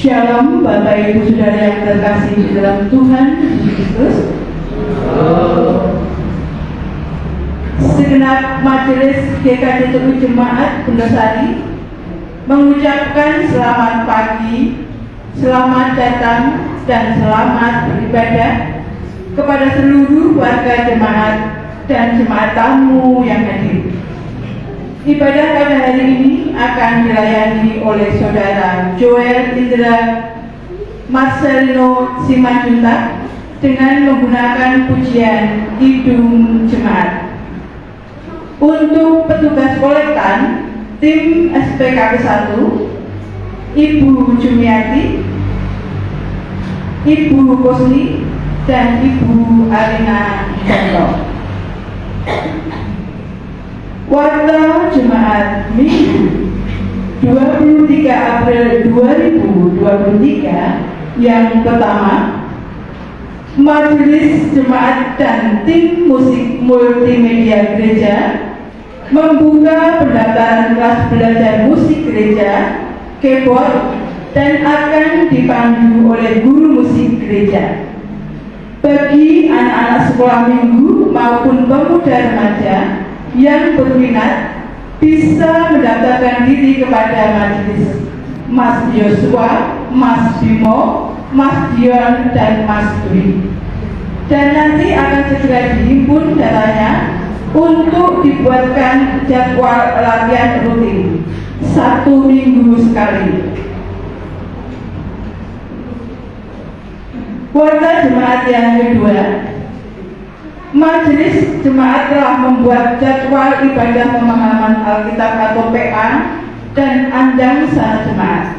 Shalom Bapak Ibu Saudara yang terkasih di dalam Tuhan Yesus Kristus. Segenap majelis GKJ Jemaat Bundosari mengucapkan selamat pagi, selamat datang dan selamat beribadah kepada seluruh warga jemaat dan jemaat tamu yang hadir. Ibadah pada hari ini akan dilayani oleh Saudara Joel Indra Marcelino Simanjuntak dengan menggunakan pujian Kidung Jemaat. Untuk petugas kolektan tim SPKP 1, Ibu Jumiati, Ibu Kosni, dan Ibu Alina Janto. Warta Jemaat Minggu 23 April 2023 yang pertama, Majelis Jemaat dan Tim Musik Multimedia Gereja membuka pendaftaran kelas belajar musik gereja, keyboard, dan akan dipandu oleh guru musik gereja. Bagi anak-anak sekolah minggu maupun pemuda remaja yang berminat bisa mendaftarkan diri kepada majelis Mas Yosua, Mas Bimo, Mas Dion, dan Mas Dwi. Dan nanti akan segera dihimpun datanya untuk dibuatkan jadwal latihan rutin 1 minggu sekali. Warta jemaat yang kedua, Majelis Jemaat telah membuat jadwal ibadah pemahaman Alkitab atau PA dan Andang Sana Jemaat.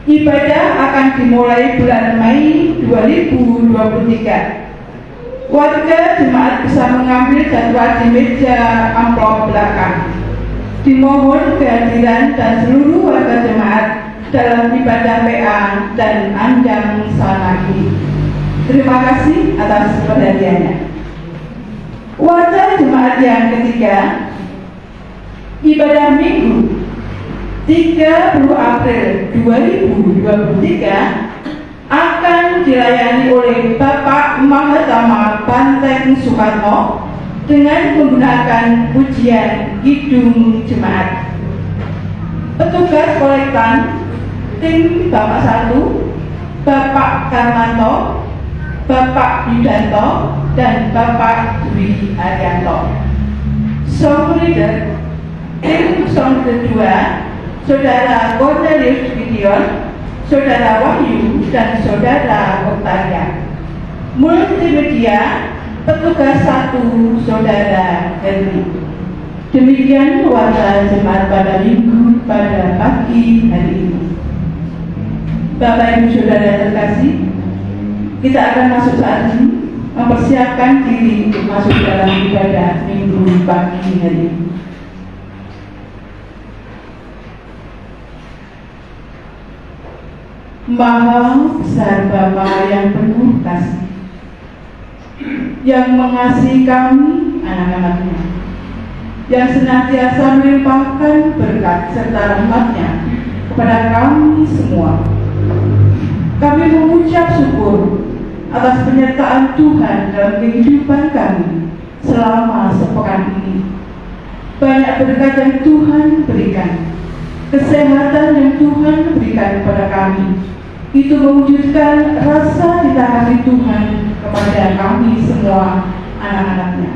Ibadah akan dimulai bulan Mei 2023. Warga jemaat bisa mengambil jadwal di meja amplop belakang. Dimohon kehadiran dan seluruh warga jemaat dalam ibadah PA dan Andang Sana ini. Terima kasih atas perhatiannya. Warta jemaat yang ketiga, ibadah Minggu 30 April 2023 akan dilayani oleh Bapak Mahatama Banteng Soekarno dengan menggunakan pujian Kidung Jemaat. Petugas kolektan tim Bapak 1, Bapak Karmanto, Bapak Yudanto, dan Bapak Dwi Arianto. Song leader tim song kedua, Saudara Cornelius Gideon, Saudara Wahyu, dan Saudara Octavia. Multimedia petugas 1, Saudara Henry. Demikian warta jemaat pada minggu pada pagi hari ini. Bapak Ibu Saudara terkasih, kita akan masuk saat ini mempersiapkan diri untuk masuk dalam ibadah minggu pagi hari ini. Maha besar Bapa yang penuh kasih, yang mengasihi kami anak-anaknya, yang senantiasa melimpahkan berkat serta rahmat-Nya kepada kami semua. Kami mengucap syukur atas penyertaan Tuhan dalam kehidupan kami selama sepekan ini. Banyak berkat yang Tuhan berikan, kesehatan yang Tuhan berikan kepada kami, itu mewujudkan rasa cinta kasih Tuhan kepada kami semua anak-anaknya.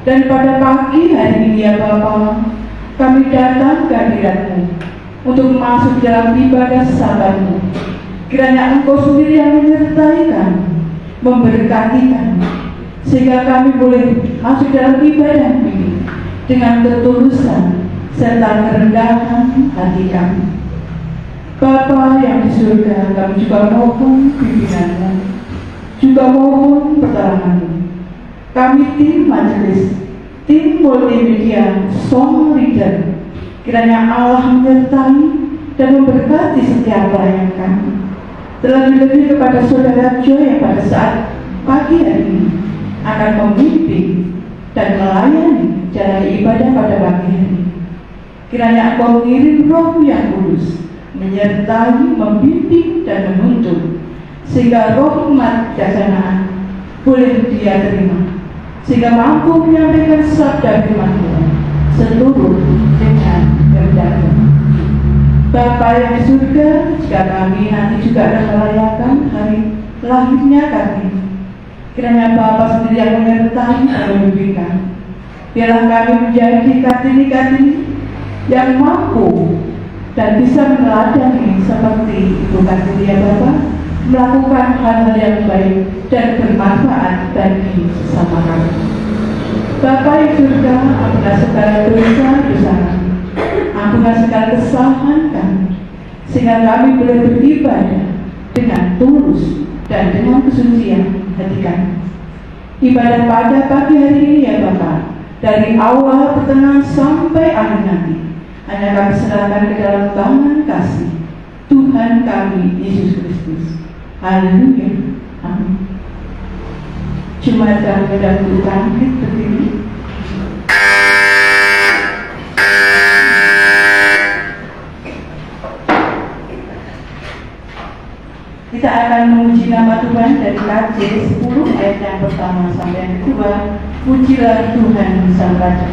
Dan pada pagi hari ini ya Bapa, kami datang ke hadirat-Mu untuk masuk dalam ibadah sabat-Mu. Kiranya Engkau sendiri yang menyertai kami, memberkati kami, sehingga kami boleh masuk dalam ibadah ini dengan ketulusan serta kerendahan hati kami. Bapa yang di surga, kami juga mohon pimpinan-Mu, juga mohon pertolongan-Mu. Kami tim majelis, tim multimedia, song leader, kiranya Allah menyertai dan memberkati setiap pelayan kami. Terlebih-lebih kepada Saudara Joy yang pada saat pagi hari ini akan memimpin dan melayani jalan ibadah pada pagi hari ini. Kiranya Engkau mengirim Roh yang kudus menyertai, membimbing, dan menuntun, sehingga roh hikmat kebijaksanaan boleh dia terima, sehingga mampu menyampaikan sabda firman Tuhan seluruh dengan kehendaknya. Bapa yang di surga, jika kami nanti juga akan merayakan hari lahirnya kami, kiranya Bapa sendiri yang menyertai dan membimbingkan. Biarlah kami menjadi Kartini-Kartini yang mampu dan bisa meneladani seperti Ibu Kartini ya Bapak, melakukan hal-hal yang baik dan bermanfaat bagi sesama kami. Bapa yang surga, ampunilah segala dosa-dosa kami, ampunilah segala kesalahan kami, sehingga kami boleh beribadah dengan tulus dan dengan kesucian hati kami. Ibadah pada pagi hari ini ya Bapak, dari awal, pertengahan sampai akhir nanti, hanya kami serahkan ke dalam tangan kasih Tuhan kami Yesus Kristus. Haleluya. Amin. Jemaat kami mendahului bangkit berdiri. Kita akan memuji nama Tuhan dari KJ 10 ayat yang pertama sampai yang kedua. Pujilah Tuhan Sang Raja.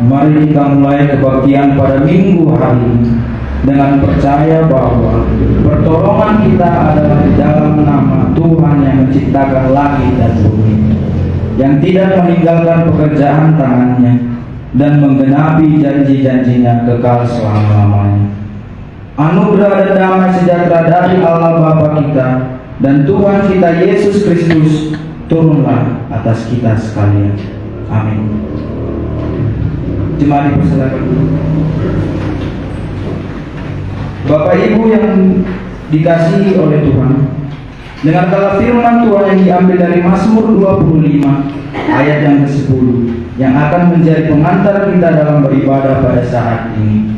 Mari kita mulai kebaktian pada minggu hari dengan percaya bahwa pertolongan kita adalah di dalam nama Tuhan yang menciptakan langit dan bumi, yang tidak meninggalkan pekerjaan tangannya dan menggenapi janji-janjinya kekal selama-lamanya. Anugerah dan damai sejahtera dari Allah Bapa kita dan Tuhan kita Yesus Kristus turunlah atas kita sekalian. Amin. Jemaat dipersilakan. Bapak Ibu yang dikasihi oleh Tuhan, dengarkanlah firman Tuhan yang diambil dari Mazmur 25 ayat yang ke-10 yang akan menjadi pengantar kita dalam beribadah pada saat ini.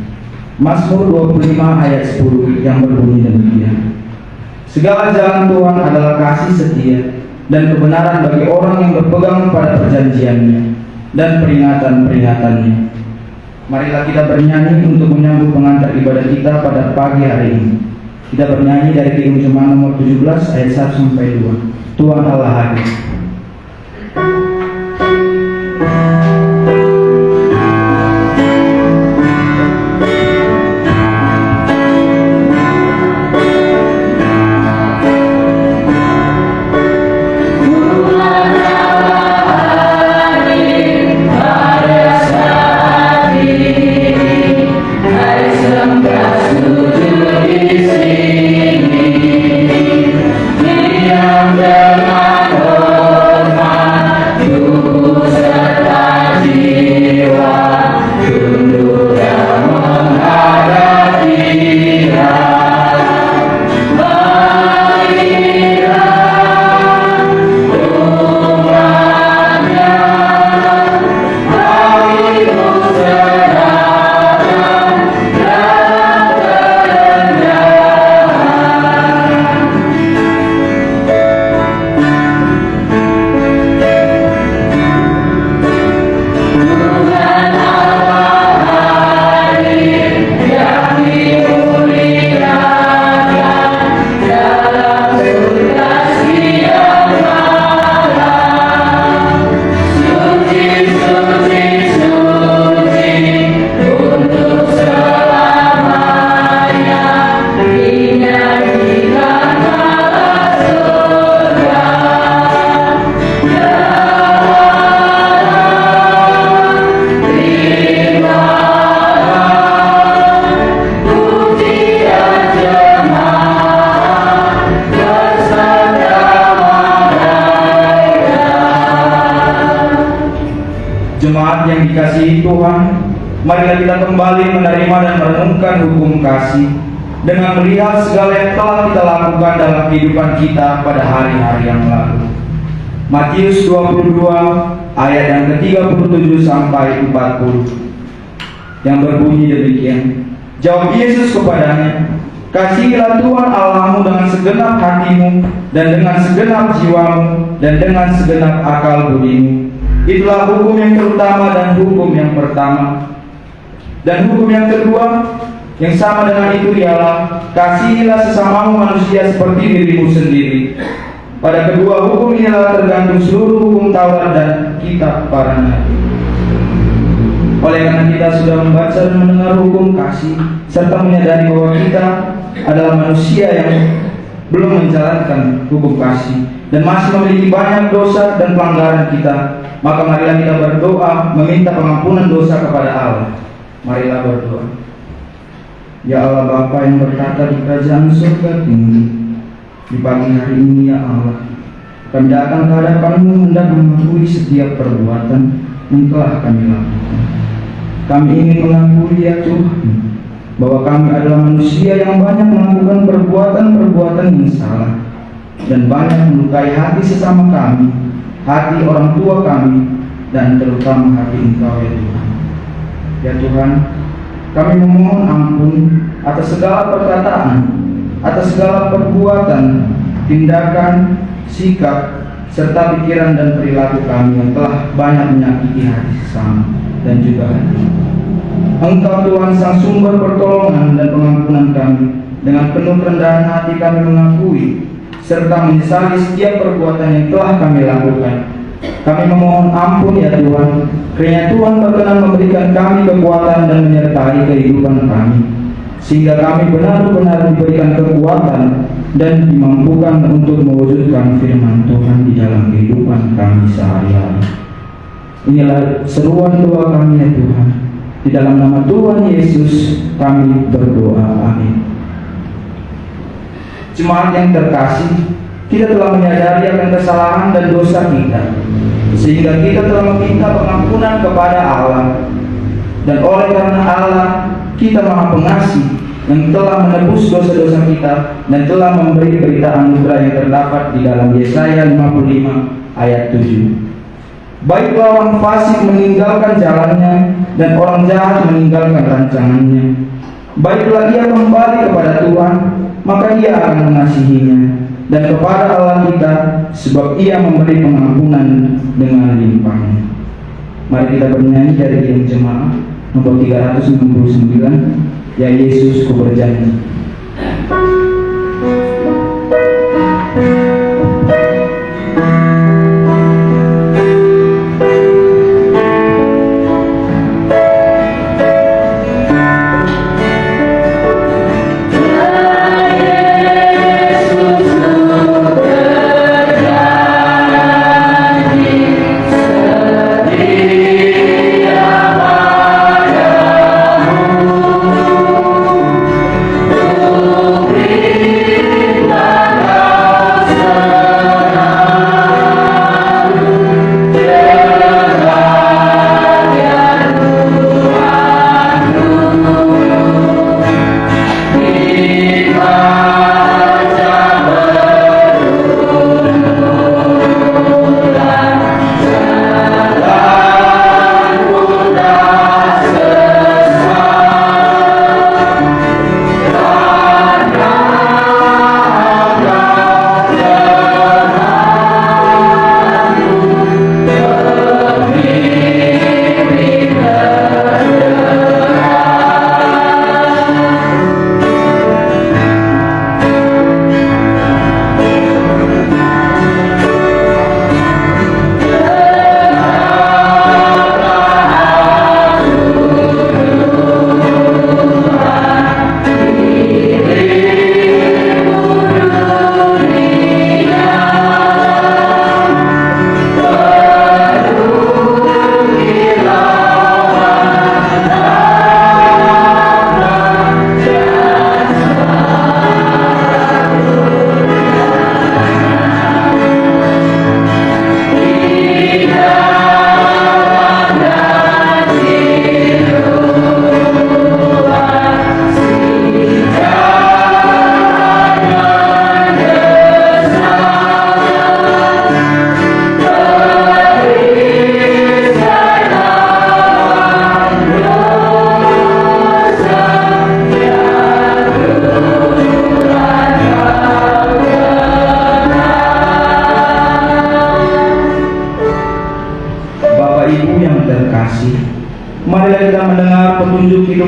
Mazmur 25 ayat 10 yang berbunyi demikian. Segala jalan Tuhan adalah kasih setia dan kebenaran bagi orang yang berpegang pada perjanjiannya dan peringatan-peringatannya. Marilah kita bernyanyi untuk menyambut pengantar ibadah kita pada pagi hari ini. Kita bernyanyi dari Kirim Jemaat nomor 17 ayat 1 sampai 2. Tuhan Allah hadir. marilah kita kembali menerima dan merenungkan hukum kasih dengan melihat segala yang telah kita lakukan dalam kehidupan kita pada hari-hari yang lalu. Matius 22 ayat yang ke-37 sampai 40 yang berbunyi demikian. Jawab Yesus kepadanya, kasihilah Tuhan Allahmu dengan segenap hatimu dan dengan segenap jiwamu dan dengan segenap akal budimu. Itulah hukum yang terutama dan hukum yang pertama. Dan hukum yang kedua yang sama dengan itu ialah kasihilah sesamamu manusia seperti dirimu sendiri. Pada kedua hukum inilah tergantung seluruh hukum Taurat dan kitab para nabi. Oleh karena kita sudah membaca dan mendengar hukum kasih serta menyadari bahwa kita adalah manusia yang belum menjalankan hukum kasih dan masih memiliki banyak dosa dan pelanggaran kita, maka marilah kita berdoa meminta pengampunan dosa kepada Allah. Marilah berdoa. Ya Allah Bapa yang bertata di kerajaan surga tinggi, di pagi hari ini ya Allah, kami datang ke hadapan-Mu hendak mengakui setiap perbuatan yang telah kami lakukan. Kami ingin mengakui ya Tuhan bahwa kami adalah manusia yang banyak melakukan perbuatan-perbuatan yang salah dan banyak melukai hati sesama kami, hati orang tua kami, dan terutama hati Engkau ya Tuhan. Ya Tuhan, kami memohon ampun atas segala perkataan, atas segala perbuatan, tindakan, sikap, serta pikiran dan perilaku kami yang telah banyak menyakiti hati sesama dan juga hati. Engkau Tuhan sang sumber pertolongan dan pengampunan kami. Dengan penuh kerendahan hati kami mengakui serta menyesali setiap perbuatan yang telah kami lakukan. Kami memohon ampun ya Tuhan, kiranya Tuhan berkenan memberikan kami kekuatan dan menyertai kehidupan kami, sehingga kami benar-benar diberikan kekuatan dan dimampukan untuk mewujudkan firman Tuhan di dalam kehidupan kami sehari-hari. Inilah seruan doa kami ya Tuhan. Di dalam nama Tuhan Yesus kami berdoa. Amin. Jemaat yang terkasih, kita telah menyadari akan kesalahan dan dosa kita, sehingga kita telah meminta pengampunan kepada Allah. Dan oleh karena Allah, kita Maha Pengasih yang telah menebus dosa-dosa kita dan telah memberi berita anugerah yang terdapat di dalam Yesaya 55 ayat 7. Baiklah orang fasik meninggalkan jalannya dan orang jahat meninggalkan rancangannya. Baiklah ia kembali kepada Tuhan, maka ia akan mengasihinya, dan kepada Allah kita, sebab ia memberi pengampunan dengan limpahnya. Mari kita bernyanyi dari Diam Jemaat nomor 369, Ya Yesus Ku Berjanji.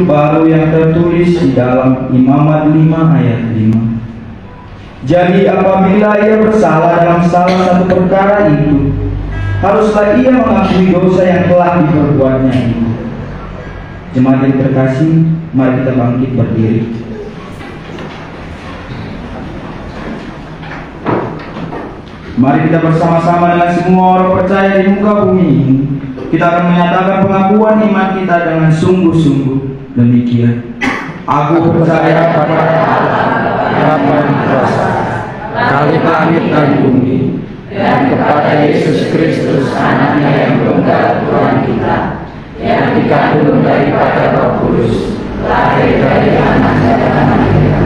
hidup baru yang tertulis di dalam Imamat 5 ayat 5. Jadi apabila ia bersalah dalam salah satu perkara itu, haruslah ia mengakui dosa yang telah diperbuatnya itu. Jemaat yang terkasih, mari kita bangkit berdiri. Mari kita bersama-sama dengan semua orang percaya di muka bumi ini, kita akan menyatakan pengakuan iman kita dengan sungguh-sungguh demikian. Aku percaya pada Bapa yang kuasa, Khalik langit dan bumi, dan kepada Yesus Kristus anaknya yang tunggal Tuhan kita, yang dikandung daripada Roh Kudus, lahir dari anak dan Maria,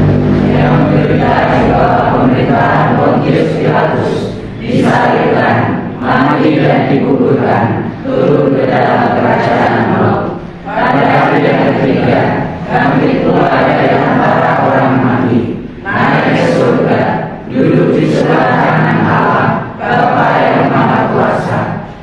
yang menderita di bawah pemerintahan Pontius Pilatus, disalibkan, mati dan dikuburkan, turun ke dalam kerajaan maut. Pada hari yang ketiga, bangkit keluar dari antara orang mati, naik ke surga, duduk di sebelah kanan Allah, Bapa yang Maha Kuasa,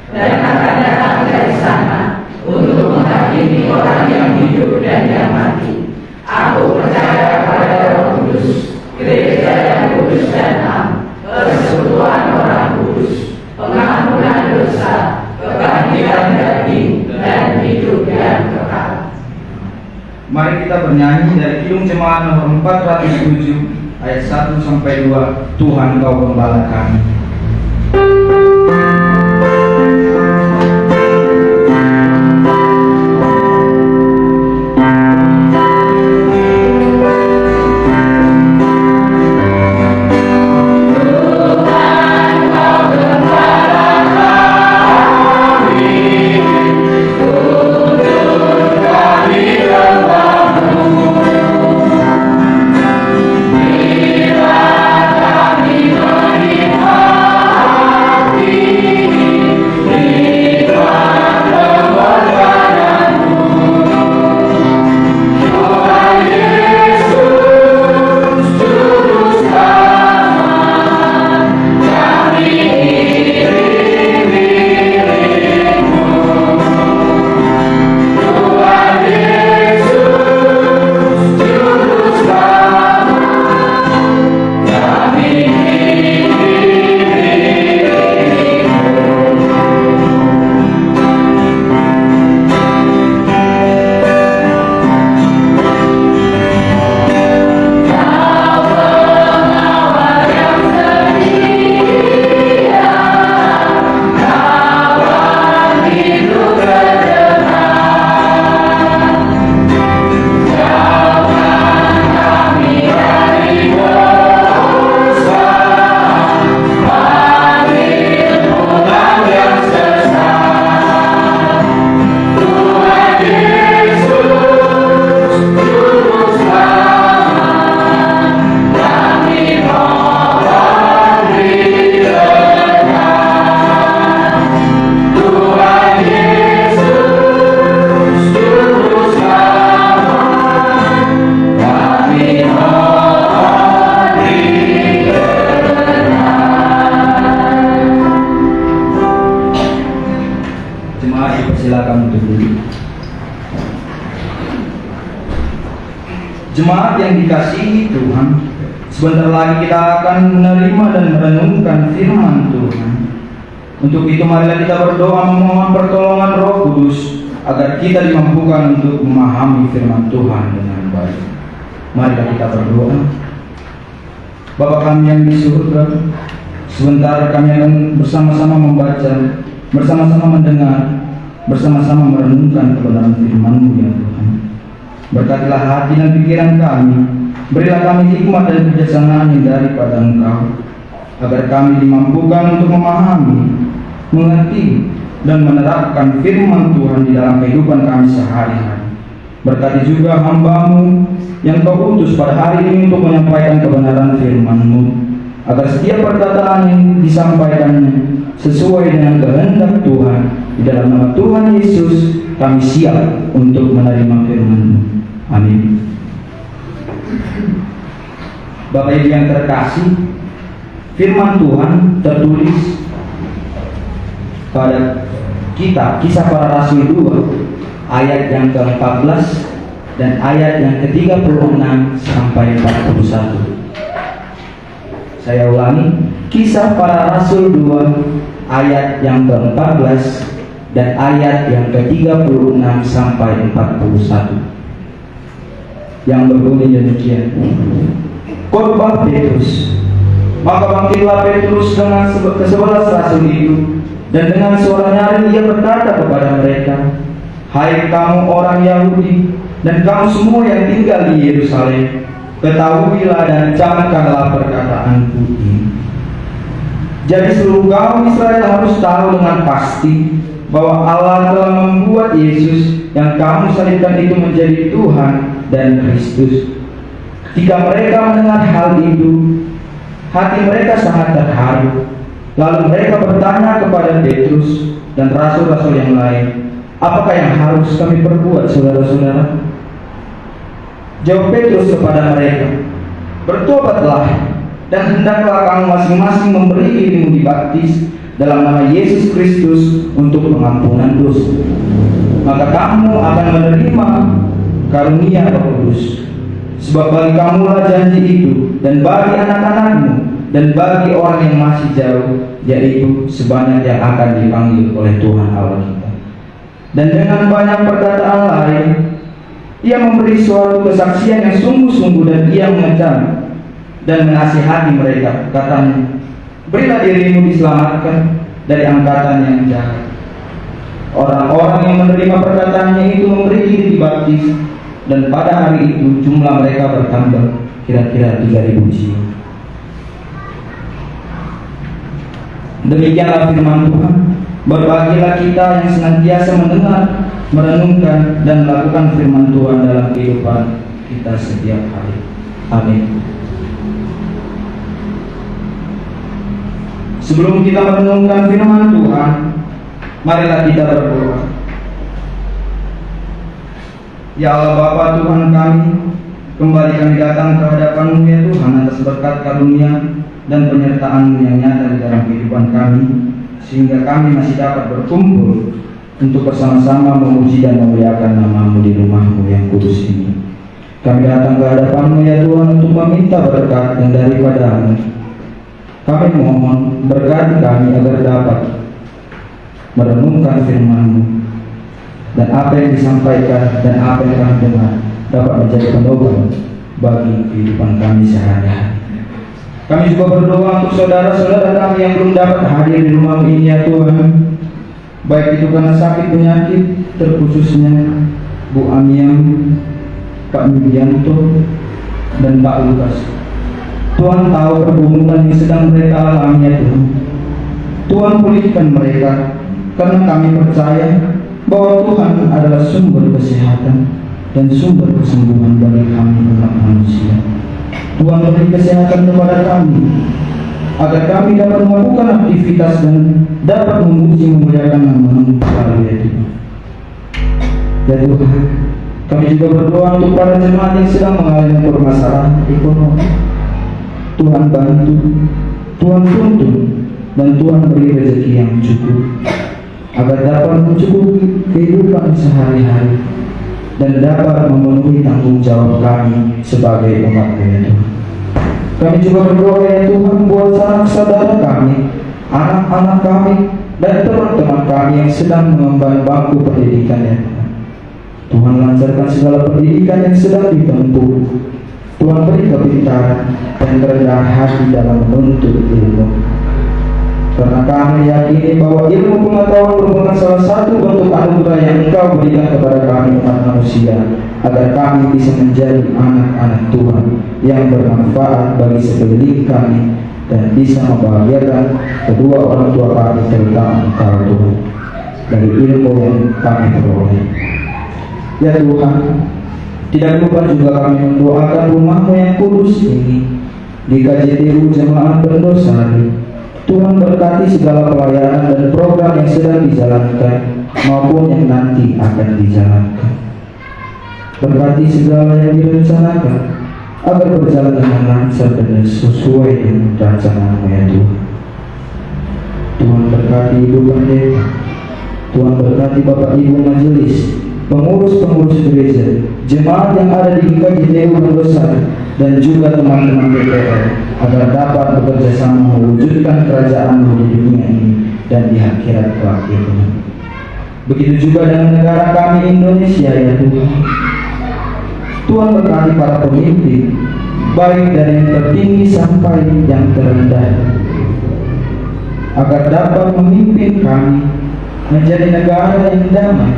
dan akan datang dari sana untuk menghakimi orang yang hidup dan yang mati. Aku percaya pada Roh Kudus, gereja yang kudus dan am, persekutuan orang kudus, pengampunan dosa, kebangkitan daging, dan hidup yang kekal. Mari kita bernyanyi dari Kidung Jemaat nomor 407 ayat 1 sampai 2. Tuhan Kau Gembala kami. Jemaat yang dikasihi Tuhan, sebentar lagi kita akan menerima dan merenungkan firman Tuhan. Untuk itu marilah kita berdoa memohon pertolongan Roh Kudus agar kita dimampukan untuk memahami firman Tuhan dengan baik. Marilah kita berdoa. Bapa kami yang di surga, sebentar kami akan bersama-sama membaca, bersama-sama mendengar, bersama-sama merenungkan kebenaran firman-Mu ya Tuhan. Berkatilah hati dan pikiran kami, berilah kami hikmat dan kebijaksanaan yang daripada Engkau, agar kami dimampukan untuk memahami, mengerti, dan menerapkan firman Tuhan di dalam kehidupan kami sehari-hari. Berkati juga hamba-Mu yang Kau utus pada hari ini untuk menyampaikan kebenaran firman-Mu, agar setiap perkataan yang disampaikannya sesuai dengan kehendak Tuhan. Di dalam nama Tuhan Yesus kami siap untuk menerima firman-Mu. Amin. Bapak Ibu yang terkasih, firman Tuhan tertulis pada kitab Kisah Para Rasul 2 ayat yang ke-14 dan ayat yang ke-36 sampai 41. Saya ulangi, Kisah Para Rasul 2 ayat yang ke-14 dan ayat yang ke-36 sampai 41. Yang berbunyi demikian. Khotbah Petrus. Maka bangkitlah Petrus dengan ke-11 rasul itu, dan dengan suara nyaring ia berkata kepada mereka, "Hai kamu orang Yahudi, dan kamu semua yang tinggal di Yerusalem, ketahuilah dan camkanlah perkataanku ini. Jadi seluruh kaum Israel harus tahu dengan pasti bahwa Allah telah membuat Yesus yang kamu salibkan itu menjadi Tuhan dan Kristus." Ketika mereka mendengar hal itu, hati mereka sangat terharu. Lalu mereka bertanya kepada Petrus dan rasul-rasul yang lain, "Apakah yang harus kami perbuat, saudara-saudara?" Jawab Petrus kepada mereka, "Bertobatlah, dan hendaklah kamu masing-masing memberi dirimu dibaptis dalam nama Yesus Kristus untuk pengampunan dosa. Maka kamu akan menerima karunia Roh Kudus. Sebab bagi kamulah janji itu, dan bagi anak-anakmu, dan bagi orang yang masih jauh, yaitu sebanyak yang akan dipanggil oleh Tuhan Allah kita." Dan dengan banyak perkataan lain, ia memberi suatu kesaksian yang sungguh-sungguh, dan ia mengecam dan menasihati mereka. Katanya, "Berilah dirimu diselamatkan dari angkatan yang jahat." Orang-orang yang menerima perkataannya itu memberi diri dibaptis, dan pada hari itu jumlah mereka bertambah kira-kira 3.000 jiwa. Demikianlah firman Tuhan. Berbahagialah kita yang senantiasa mendengar, merenungkan, dan melakukan firman Tuhan dalam kehidupan kita setiap hari. Amin. Sebelum kita merenungkan firman Tuhan, marilah kita berdoa. Ya Allah Bapa Tuhan kami, kembali kami datang ke hadapan-Mu ya Tuhan atas berkat karunia dan penyertaan-Mu yang nyata di dalam kehidupan kami, sehingga kami masih dapat berkumpul untuk bersama-sama memuji dan memuliakan nama-Mu di rumah-Mu yang kudus ini. Kami datang ke hadapan-Mu ya Tuhan untuk meminta berkat yang daripada-Mu. Kami mohon berkati kami agar dapat merenungkan firman-Mu, dan apa yang disampaikan dan apa yang kami dengar dapat menjadi pendoban bagi kehidupan kami sehari-hari. Kami juga berdoa untuk saudara-saudara kami yang belum dapat hadir di rumah ini ya Tuhan, baik itu karena sakit penyakit, terkhususnya Bu Amiam, Pak Yudianto, dan Pak Lukas. Tuhan tahu pergumulan yang sedang mereka alami ya Tuhan. Tuhan pulihkan mereka, karena kami percaya bahwa Tuhan adalah sumber kesehatan dan sumber kesembuhan bagi kami umat manusia. Tuhan beri kesehatan kepada kami, agar kami dapat melakukan aktivitas dan dapat memuji memuliakan nama-Mu selalu ya Tuhan. Ya Tuhan, kami juga berdoa untuk para jemaat yang sedang mengalami permasalahan ekonomi. Tuhan bantu, Tuhan tuntun, dan Tuhan beri rezeki yang cukup, agar dapat mencukupi kehidupan sehari-hari dan dapat memenuhi tanggung jawab kami sebagai umat-Mu ya Tuhan. Kami juga berdoa ya Tuhan buat saudara kami, anak-anak kami, dan teman-teman kami yang sedang mengemban bangku pendidikan ya Tuhan. Tuhan lancarkan segala pendidikan yang sedang ditempuh. Tuhan beri kepintaran dan kerendahan hati dalam menuntut ilmu. Karena kami yakini bahwa ilmu pengetahuan merupakan salah satu bentuk anugerah yang Engkau berikan kepada kami umat manusia, agar kami bisa menjadi anak-anak Tuhan yang bermanfaat bagi sekeliling kami dan bisa membahagiakan kedua orang tua kami, terutama Engkau Tuhan, dari ilmu yang kami peroleh. Ya Tuhan, tidak lupa juga kami mendoakan rumah-Mu yang kudus ini di KJTU Jemaat Bendosari. Tuhan berkati segala pelayanan dan program yang sedang dijalankan maupun yang nanti akan dijalankan. Berkati segala yang direncanakan agar berjalan dengan lancar dan sesuai dengan rencana-Mu ya Tuhan. Tuhan berkati Ibu Pendeta, Tuhan berkati Bapak Ibu Majelis, pengurus-pengurus gereja, jemaat yang ada di GKJ Dewan Besar, dan juga teman-teman DPR agar dapat bekerja sama mewujudkan kerajaan-Mu di dunia ini dan di akhirat kelak ya Tuhan. Begitu juga dengan negara kami Indonesia ya Tuhan. Tuhan berkati para pemimpin, baik dari yang tertinggi sampai yang terendah, agar dapat memimpin kami menjadi negara yang damai,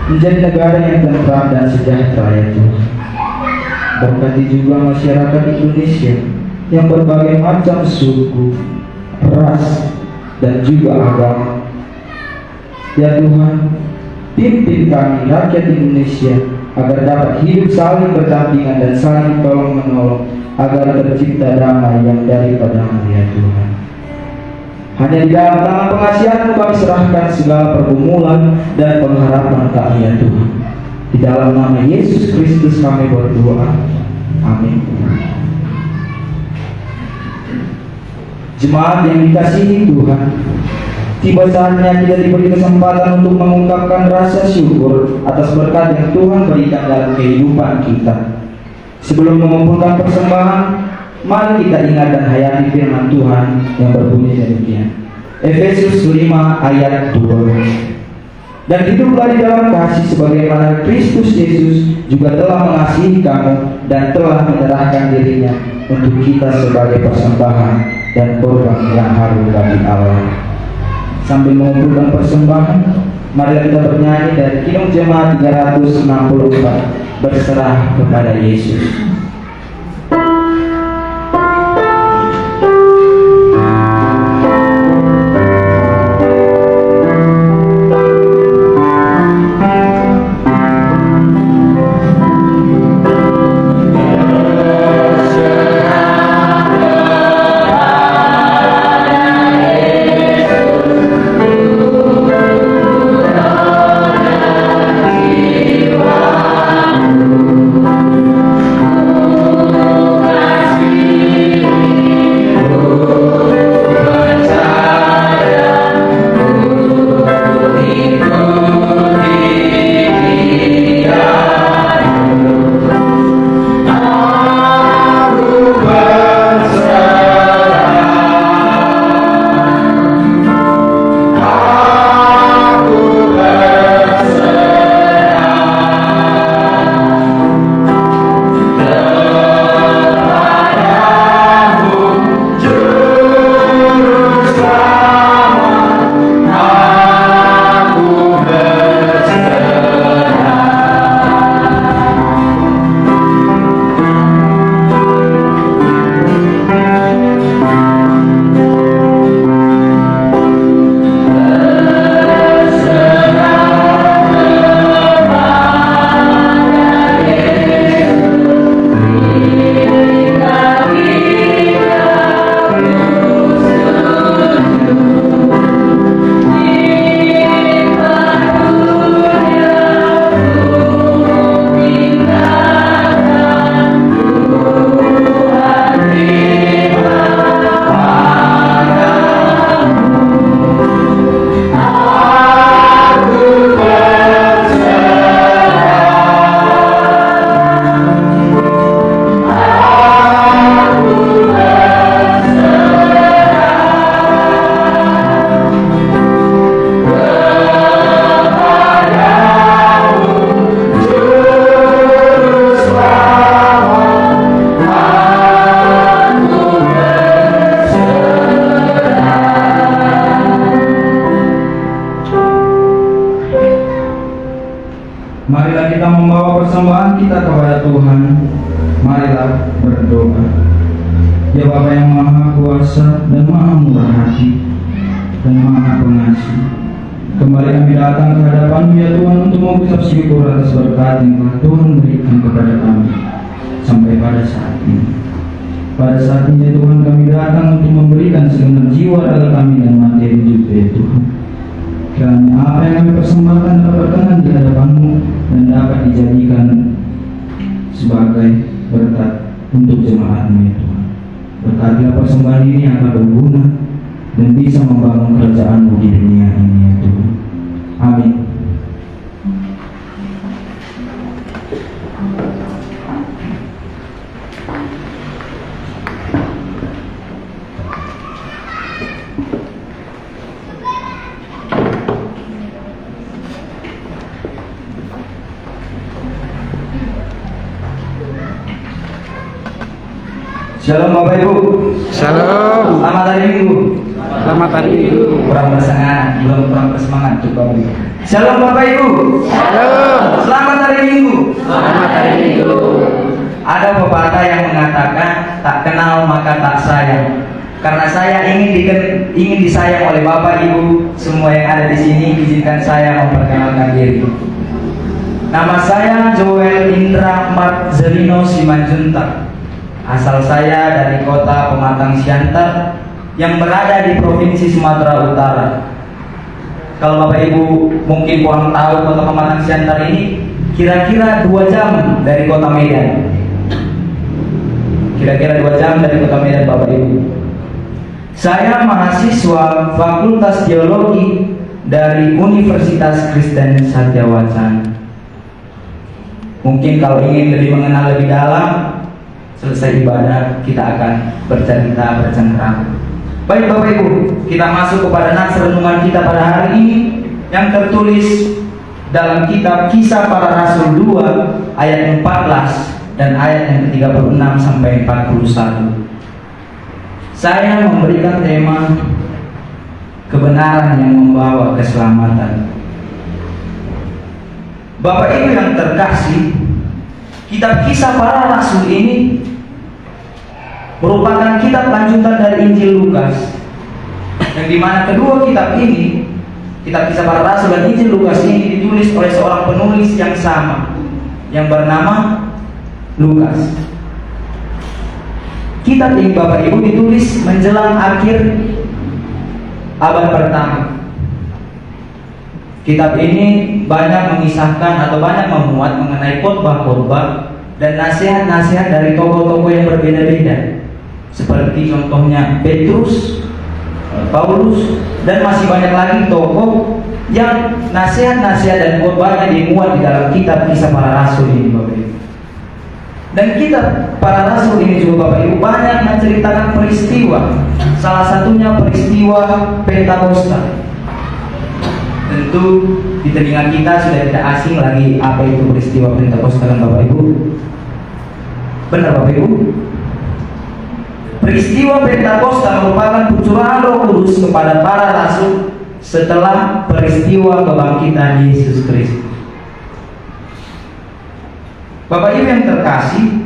menjadi negara yang tentram dan sejahtera ya Tuhan. Berkati juga masyarakat Indonesia yang berbagai macam suku, ras, dan juga agama. Ya Tuhan, pimpin kami rakyat Indonesia agar dapat hidup saling berdampingan dan saling tolong-menolong, agar tercipta damai yang daripada-Mu ya Tuhan. Hanya di dalam tangan pengasihan-Mu kami serahkan segala pergumulan dan pengharapan kami ya Tuhan. Di dalam nama Yesus Kristus kami berdoa. Amin. Jemaat yang dikasihi Tuhan, tiba saatnya kita diberi kesempatan untuk mengungkapkan rasa syukur atas berkat yang Tuhan berikan dalam kehidupan kita. Sebelum mengumpulkan persembahan, mari kita ingat dan hayati firman Tuhan yang berbunyi demikian. Efesus 5 ayat 2. Dan hiduplah di dalam kasih sebagaimana Kristus Yesus juga telah mengasihi kamu dan telah menyerahkan dirinya untuk kita sebagai persembahan dan korban yang harum bagi Allah. Sambil mengumpulkan persembahan, mari kita bernyanyi dari Kidung Jemaat 364, berserah kepada Yesus. Marilah kita membawa persembahan kita kepada Tuhan. Marilah berdoa. Ya Bapa yang Maha Kuasa dan Maha Murah Hati dan Maha Pengasih, kembali kami datang ke hadapan-Mu ya Tuhan untuk mengucap syukur atas berkat yang telah Tuhan berikan kepada kami sampai pada saat ini. Pada saat ini ya Tuhan, kami datang untuk memberikan segenap jiwa, raga kami dan materi juga ya Tuhan. Kiranya apa yang kami persembahkan dapat berkenan di hadapan-Mu dan dapat dijadikan sebagai berkat untuk jemaat-Mu ya Tuhan. Berkatilah persembahan ini akan berguna dan bisa membangun kerajaan-Mu di dunia ini ya Tuhan. Amin. Shalom Bapak Ibu. Shalom. Selamat hari Minggu. Selamat hari Minggu. Kurang bersemangat, belum kurang bersemangat tuh Bapak Ibu. Shalom Bapak Ibu. Shalom. Selamat hari Minggu. Selamat hari Minggu. Ada pepatah yang mengatakan tak kenal maka tak sayang. Karena saya ingin disayang oleh Bapak Ibu semua yang ada di sini, izinkan saya memperkenalkan diri. Nama saya Joel Indra Marzelino Simanjuntak. Asal saya dari kota Pematang Siantar yang berada di Provinsi Sumatera Utara. Kalau Bapak Ibu mungkin kurang tahu kota Pematang Siantar ini, kira-kira 2 jam dari kota Medan. Kira-kira 2 jam dari kota Medan Bapak Ibu. Saya mahasiswa Fakultas Teologi dari Universitas Kristen Satyawacana. Mungkin kalau ingin lebih mengenal lebih dalam, selesai ibadah kita akan bercerita bercengkrama. Baik Bapak Ibu, kita masuk kepada nats renungan kita pada hari ini yang tertulis dalam kitab Kisah Para Rasul 2 ayat 14 dan ayat yang ke-36 sampai 41. Saya memberikan tema kebenaran yang membawa keselamatan. Bapak Ibu yang terkasih, kitab Kisah Para Rasul ini merupakan kitab lanjutan dari Injil Lukas, yang dimana kedua kitab ini, kitab Kisah Para Rasul dan Injil Lukas ini ditulis oleh seorang penulis yang sama, yang bernama Lukas. Kitab ini Bapak Ibu ditulis menjelang akhir abad pertama. Kitab ini banyak mengisahkan atau banyak memuat mengenai khotbah-khotbah dan nasihat-nasihat dari tokoh-tokoh yang berbeda-beda, seperti contohnya Petrus, Paulus, dan masih banyak lagi tokoh yang nasihat-nasihat dan khotbahnya dimuat di dalam kitab Kisah Para Rasul ini Bapak Ibu. Dan kitab Para Rasul ini juga Bapak Ibu banyak menceritakan peristiwa, salah satunya peristiwa Pentakosta. Tentu di telinga kita sudah tidak asing lagi apa itu peristiwa Pentakosta kan Bapak Ibu. Benar Bapak Ibu? Peristiwa Pentakosta merupakan pencurahan Roh Kudus kepada para rasul setelah peristiwa kebangkitan Yesus Kristus. Bapak Ibu yang terkasih,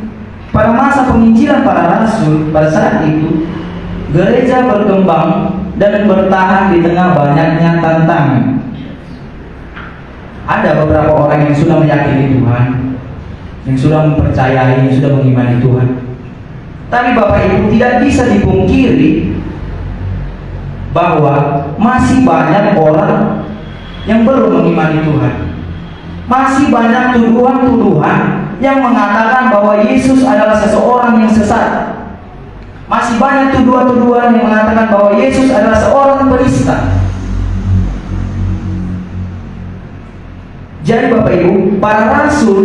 pada masa penginjilan para rasul pada saat itu, gereja berkembang dan bertahan di tengah banyaknya tantangan. Ada beberapa orang yang sudah meyakini Tuhan, yang sudah mempercayai, yang sudah mengimani Tuhan. Tapi Bapak Ibu tidak bisa dipungkiri bahwa masih banyak orang yang belum mengimani Tuhan. Masih banyak tuduhan-tuduhan yang mengatakan bahwa Yesus adalah seseorang yang sesat. Masih banyak tuduhan-tuduhan yang mengatakan bahwa Yesus adalah seorang penista. Jadi Bapak Ibu, para rasul,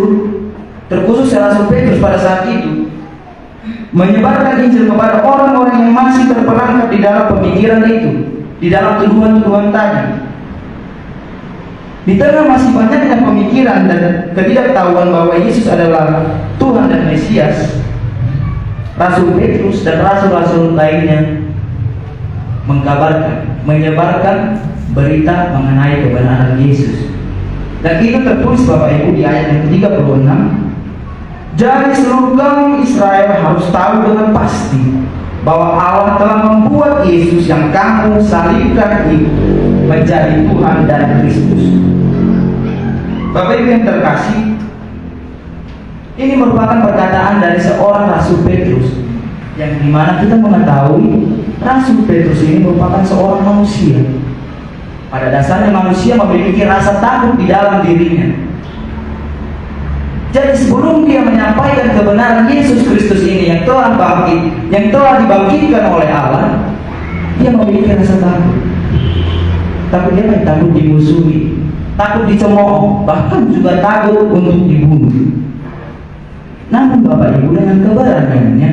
terkhusus Rasul Petrus pada saat itu, menyebarkan Injil kepada orang-orang yang masih terperangkap di dalam pemikiran itu, di dalam tuduhan-tuduhan tadi. Di tengah masih banyaknya pemikiran dan ketidaktahuan bahwa Yesus adalah Tuhan dan Mesias, Rasul Petrus dan rasul-rasul lainnya menyebarkan berita mengenai kebenaran Yesus. Dan itu tertulis Bapak Ibu di ayat yang ke-36. Jadi seluruh kaum Israel harus tahu dengan pasti bahwa Allah telah membuat Yesus yang kamu salibkan itu menjadi Tuhan dan Kristus. Bapak Ibu yang terkasih, ini merupakan perkataan dari seorang Rasul Petrus, yang dimana kita mengetahui Rasul Petrus ini merupakan seorang manusia. Pada dasarnya manusia memiliki rasa takut di dalam dirinya. Jadi sebelum dia menyampaikan kebenaran Yesus Kristus ini yang telah bangkit, yang telah dibangkitkan oleh Allah, dia memiliki rasa takut. Tapi dia takut dimusuhi, takut dicemooh, bahkan juga takut untuk dibunuh. Namun Bapak Ibu dengan keberaniannya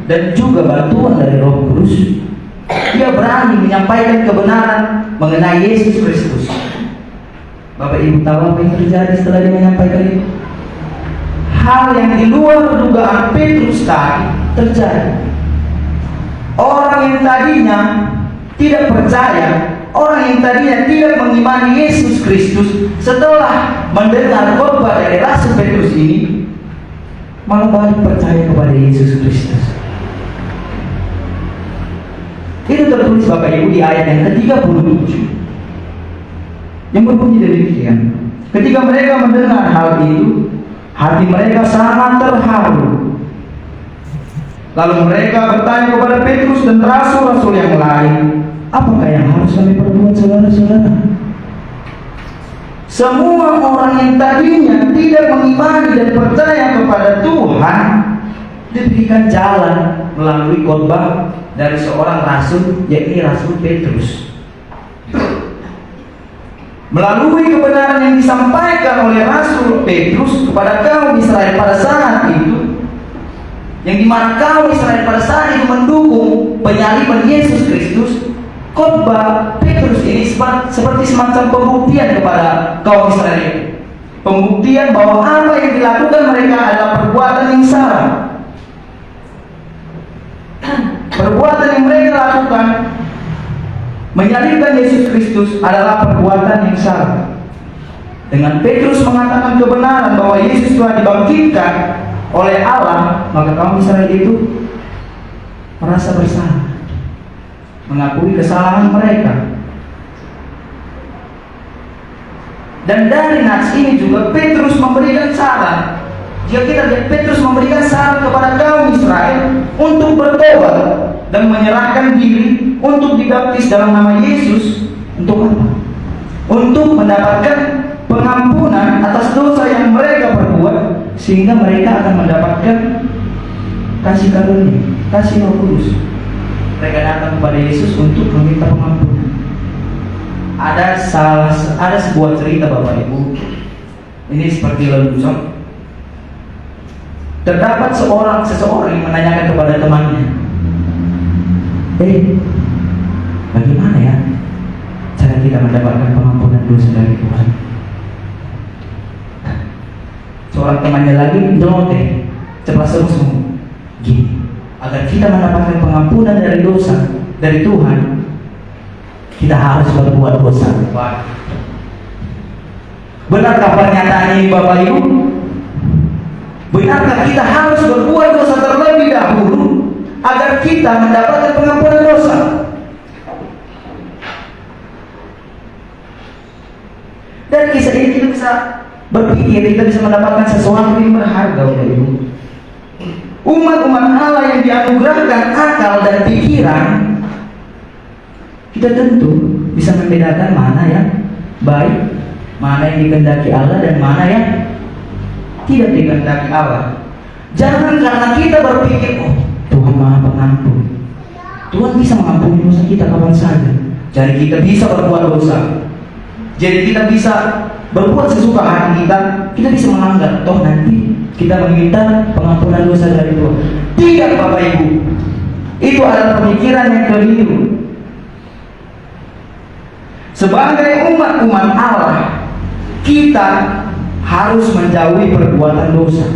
dan juga bantuan dari Roh Kudus, dia berani menyampaikan kebenaran mengenai Yesus Kristus. Bapak Ibu tahu apa yang terjadi setelah dia menyampaikan itu? Hal yang di luar dugaan Petrus tadi terjadi. Orang yang tadinya tidak percaya, orang yang tadinya tidak mengimani Yesus Kristus, setelah mendengar khotbah dari Rasul Petrus ini, malah balik percaya kepada Yesus Kristus. Itu tertulis Bapak Ibu di ayat yang ke-37 yang berbunyi demikian. Ketika mereka mendengar hal itu, hati mereka sangat terharu. Lalu mereka bertanya kepada Petrus dan rasul-rasul yang lain, apakah yang harus kami perbuat, saudara-saudara? Semua orang yang tadinya tidak mengimani dan percaya kepada Tuhan diberikan jalan melalui khotbah dari seorang rasul, yakni Rasul Petrus. Melalui kebenaran yang disampaikan oleh Rasul Petrus kepada kaum Israel pada saat itu, yang dimana kaum Israel pada saat itu mendukung penyaliban Yesus Kristus, khotbah Petrus ini seperti semacam pembuktian kepada kaum Israel. Pembuktian bahwa apa yang dilakukan mereka adalah perbuatan yang salah. Perbuatan yang mereka lakukan menyalibkan Yesus Kristus adalah perbuatan yang salah. Dengan Petrus mengatakan kebenaran bahwa Yesus telah dibangkitkan oleh Allah, maka kaum Israel itu merasa bersalah, mengakui kesalahan mereka. Dan dari nats ini juga Petrus memberikan saran. Jika kita lihat, Petrus memberikan saran kepada kaum Israel untuk bertobat dan menyerahkan diri untuk dibaptis dalam nama Yesus. Untuk apa? Untuk mendapatkan pengampunan atas dosa yang mereka perbuat, sehingga mereka akan mendapatkan kasih karunia, kasih Roh Kudus. Mereka datang kepada Yesus untuk meminta pengampunan. Ada sebuah cerita Bapak Ibu. Ini seperti lelucon. Terdapat seseorang yang menanyakan kepada temannya, bagaimana ya cara kita mendapatkan pengampunan dosa dari Tuhan? Seorang temannya lagi nyeloteh, cepat sungguh gini, agar kita mendapatkan pengampunan dari dosa dari Tuhan, kita harus berbuat dosa. Benarkah pernyataan ini Bapak Ibu? Benarkah kita harus berbuat dosa terlebih dahulu agar kita mendapatkan pengampunan dosa? Dan kisah ini kita bisa berpikir, kita bisa mendapatkan sesuatu yang berharga, Bapak Ibu. Umat-umat Allah yang dianugerahkan akal dan pikiran, kita tentu bisa membedakan mana yang baik, mana yang dikehendaki Allah, dan mana yang tidak dikehendaki Allah. Jangan karena kita berpikir, oh Tuhan Maha Pengampun, Tuhan bisa mengampuni dosa kita kapan saja, jadi kita bisa berbuat dosa, jadi kita bisa berbuat sesuka hati kita bisa melanggar, toh nanti kita meminta pengampunan dosa dari Tuhan. Tidak Bapak Ibu, itu adalah pemikiran yang keliru. Sebagai umat-umat Allah, kita harus menjauhi perbuatan dosa.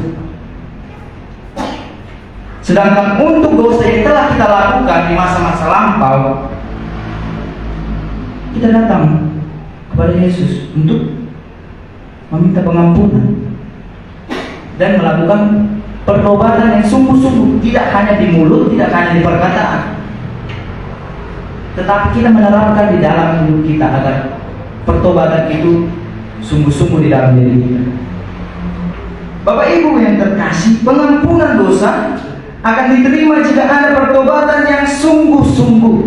Sedangkan untuk dosa yang telah kita lakukan di masa-masa lampau, kita datang kepada Yesus untuk meminta pengampunan dan melakukan pertobatan yang sungguh-sungguh, tidak hanya di mulut, tidak hanya di perkataan, tetapi kita menerapkan di dalam hidup kita agar pertobatan itu sungguh-sungguh di dalam diri kita. Bapak Ibu yang terkasih, pengampunan dosa akan diterima jika ada pertobatan yang sungguh-sungguh.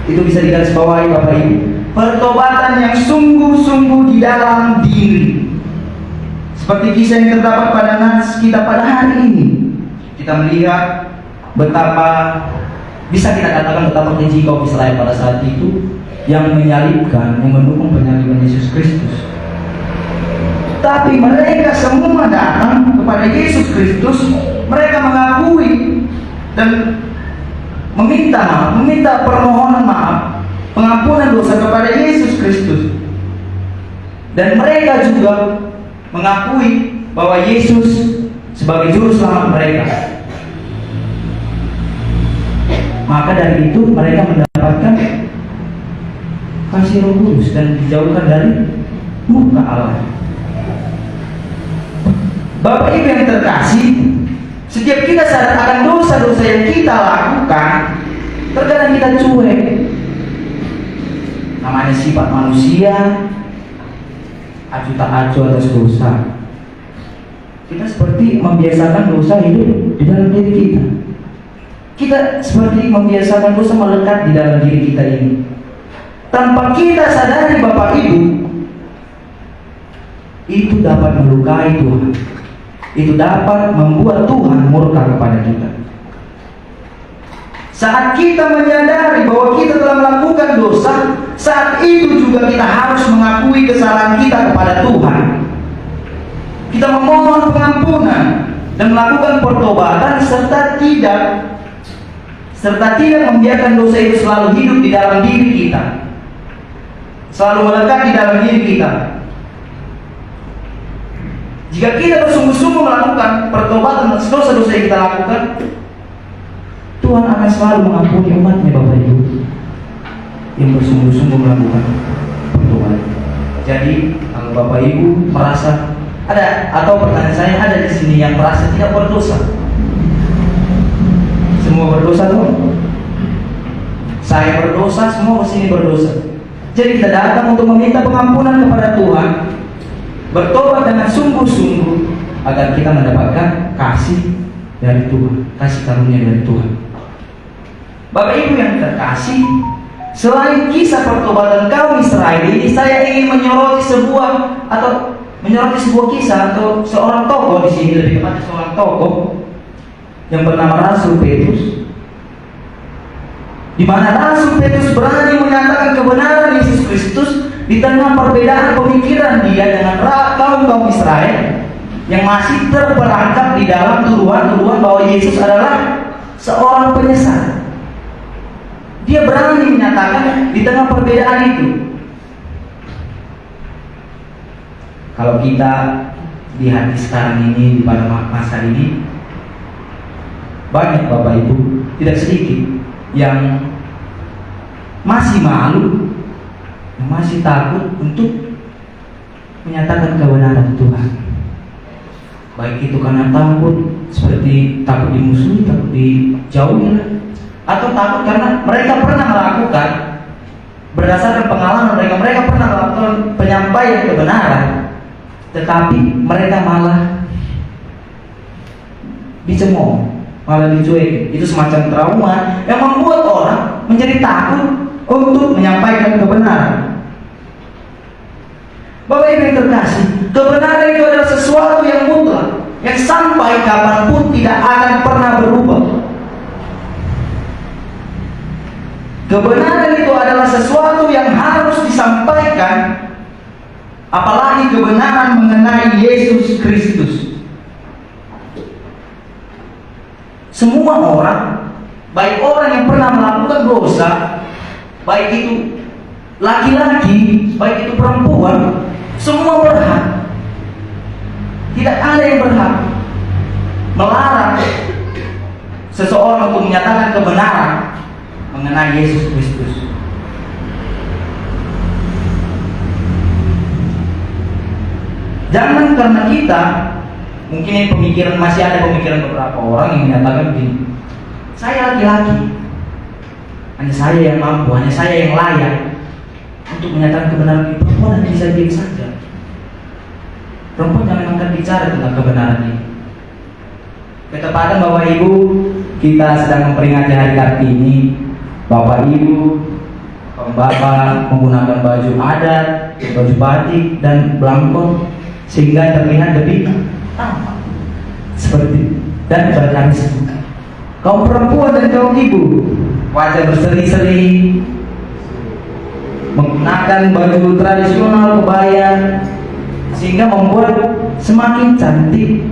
Itu bisa digarisbawahi Bapak Ibu. Pertobatan yang sungguh-sungguh di dalam diri. Seperti kisah yang terdapat pada nats kita pada hari ini. Kita melihat betapa, bisa kita katakan betapa keji kaum Israel pada saat itu, yang menyalibkan, yang mendukung penyaliban Yesus Kristus. Tapi mereka semua datang kepada Yesus Kristus, mereka mengakui dan meminta permohonan maaf, pengampunan dosa kepada Yesus Kristus. Dan mereka juga mengakui bahwa Yesus sebagai juru selamat mereka. Maka dari itu mereka mendapatkan kasih Roh Kudus dan dijauhkan dari murka Allah. Bapak Ibu yang terkasih, setiap kita sadar akan dosa-dosa yang kita lakukan, terkadang kita cuek. Namanya sifat manusia, acuh tak acuh atas dosa. Kita seperti membiasakan dosa hidup di dalam diri kita. Kita seperti membiasakan dosa melekat di dalam diri kita ini. Tanpa kita sadari Bapak Ibu, itu dapat melukai Tuhan. Itu dapat membuat Tuhan murka kepada kita. Saat kita menyadari bahwa kita telah melakukan dosa, saat itu juga kita harus mengakui kesalahan kita kepada Tuhan. Kita memohon pengampunan dan melakukan pertobatan serta tidak membiarkan dosa itu selalu hidup di dalam diri kita, selalu melekat di dalam diri kita. Jika kita bersungguh-sungguh melakukan pertobatan atas dosa-dosa yang kita lakukan, Tuhan akan selalu mengampuni umatnya Bapak Ibu yang bersungguh-sungguh melakukan pertobatan. Jadi kalau Bapak Ibu merasa ada, atau pertanyaan saya, ada di sini yang merasa tidak berdosa? Semua berdosa tuh? Saya berdosa, semua di sini berdosa. Jadi kita datang untuk meminta pengampunan kepada Tuhan, bertobat dengan sungguh-sungguh agar kita mendapatkan kasih dari Tuhan, kasih karunia dari Tuhan. Bapak Ibu yang terkasih, selain kisah pertobatan kaum Israel ini, saya ingin menyoroti sebuah kisah atau seorang tokoh di sini, lebih tepatnya seorang tokoh yang bernama Rasul Petrus. Di mana Rasul Petrus berani menyatakan kebenaran Yesus Kristus di tengah perbedaan pemikiran dia dengan kaum Israel yang masih terperangkap di dalam tuduhan-tuduhan bahwa Yesus adalah seorang penyesat. Dia berani menyatakan di tengah perbedaan itu. Kalau kita lihat di sekarang ini, di pada masa ini, banyak Bapak Ibu, tidak sedikit yang masih malu, yang masih takut untuk menyatakan kebenaran Tuhan. Baik itu karena takut, seperti takut dimusuhi, takut dijauhi, atau takut karena mereka pernah melakukan, berdasarkan pengalaman mereka pernah melakukan penyampaian kebenaran, tetapi mereka malah dicemooh, malah dicuekin. Itu semacam trauma yang membuat orang menjadi takut untuk menyampaikan kebenaran. Bapak Ibu yang terkasih, kebenaran itu adalah sesuatu yang mutlak, yang sampai kapanpun tidak akan pernah berubah. Kebenaran itu adalah sesuatu yang harus disampaikan, apalagi kebenaran mengenai Yesus Kristus. Semua orang, baik orang yang pernah melakukan dosa, baik itu laki-laki, baik itu perempuan, semua berhak. Tidak ada yang berhak melarang seseorang untuk menyatakan kebenaran mengenai Yesus Kristus. Jangan karena kita, mungkin pemikiran, masih ada pemikiran beberapa orang yang menyatakan begini, saya laki-laki, hanya saya yang mampu, hanya saya yang layak untuk menyatakan kebenaran ini. Perempuan hanya bisa diam saja. Perempuan jangan angkat bicara tentang kebenaran ini. Ketepatan Bapak Ibu, kita sedang memperingati hari Kartini. Bapak Ibu, Bapak menggunakan baju adat, baju batik dan belangkon sehingga terlihat lebih tampak seperti dan berkarisma. Kaum perempuan dan kaum ibu wajah berseri-seri, menggunakan baju tradisional kebaya sehingga membuat semakin cantik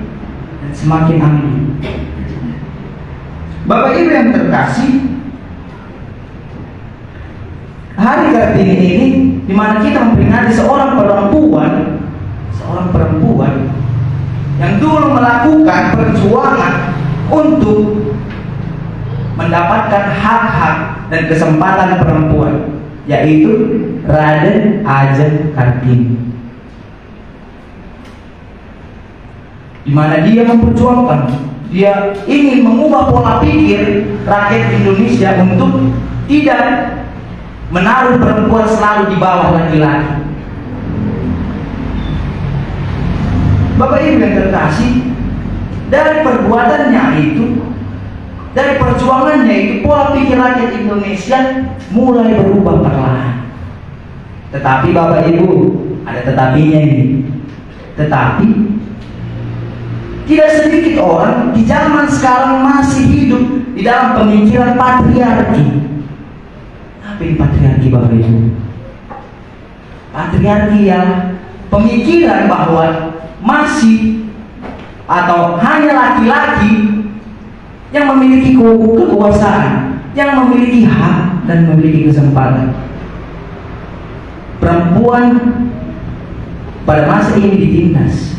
dan semakin anggun. Bapak Ibu yang terkasih, hari Kartini ini di mana kita memperingati seorang perempuan yang dulu melakukan perjuangan untuk mendapatkan mendapatkan hak-hak dan kesempatan perempuan, yaitu Raden Ajeng Kartini, di mana dia memperjuangkan, dia ingin mengubah pola pikir rakyat Indonesia untuk tidak menaruh perempuan selalu di bawah laki-laki. Bapak Ibu yang terkasih, dari perbuatannya itu, dari perjuangannya itu, pola pikir rakyat Indonesia mulai berubah perlahan. Tetapi Bapak Ibu, ada tetapinya ini. Tetapi tidak sedikit orang di zaman sekarang masih hidup di dalam pemikiran patriarki. Apa ini patriarki, Bapak Ibu? Patriarki yang pemikiran bahwa masih atau hanya laki-laki yang memiliki kekuasaan, yang memiliki hak dan memiliki kesempatan. Perempuan pada masa ini ditindas.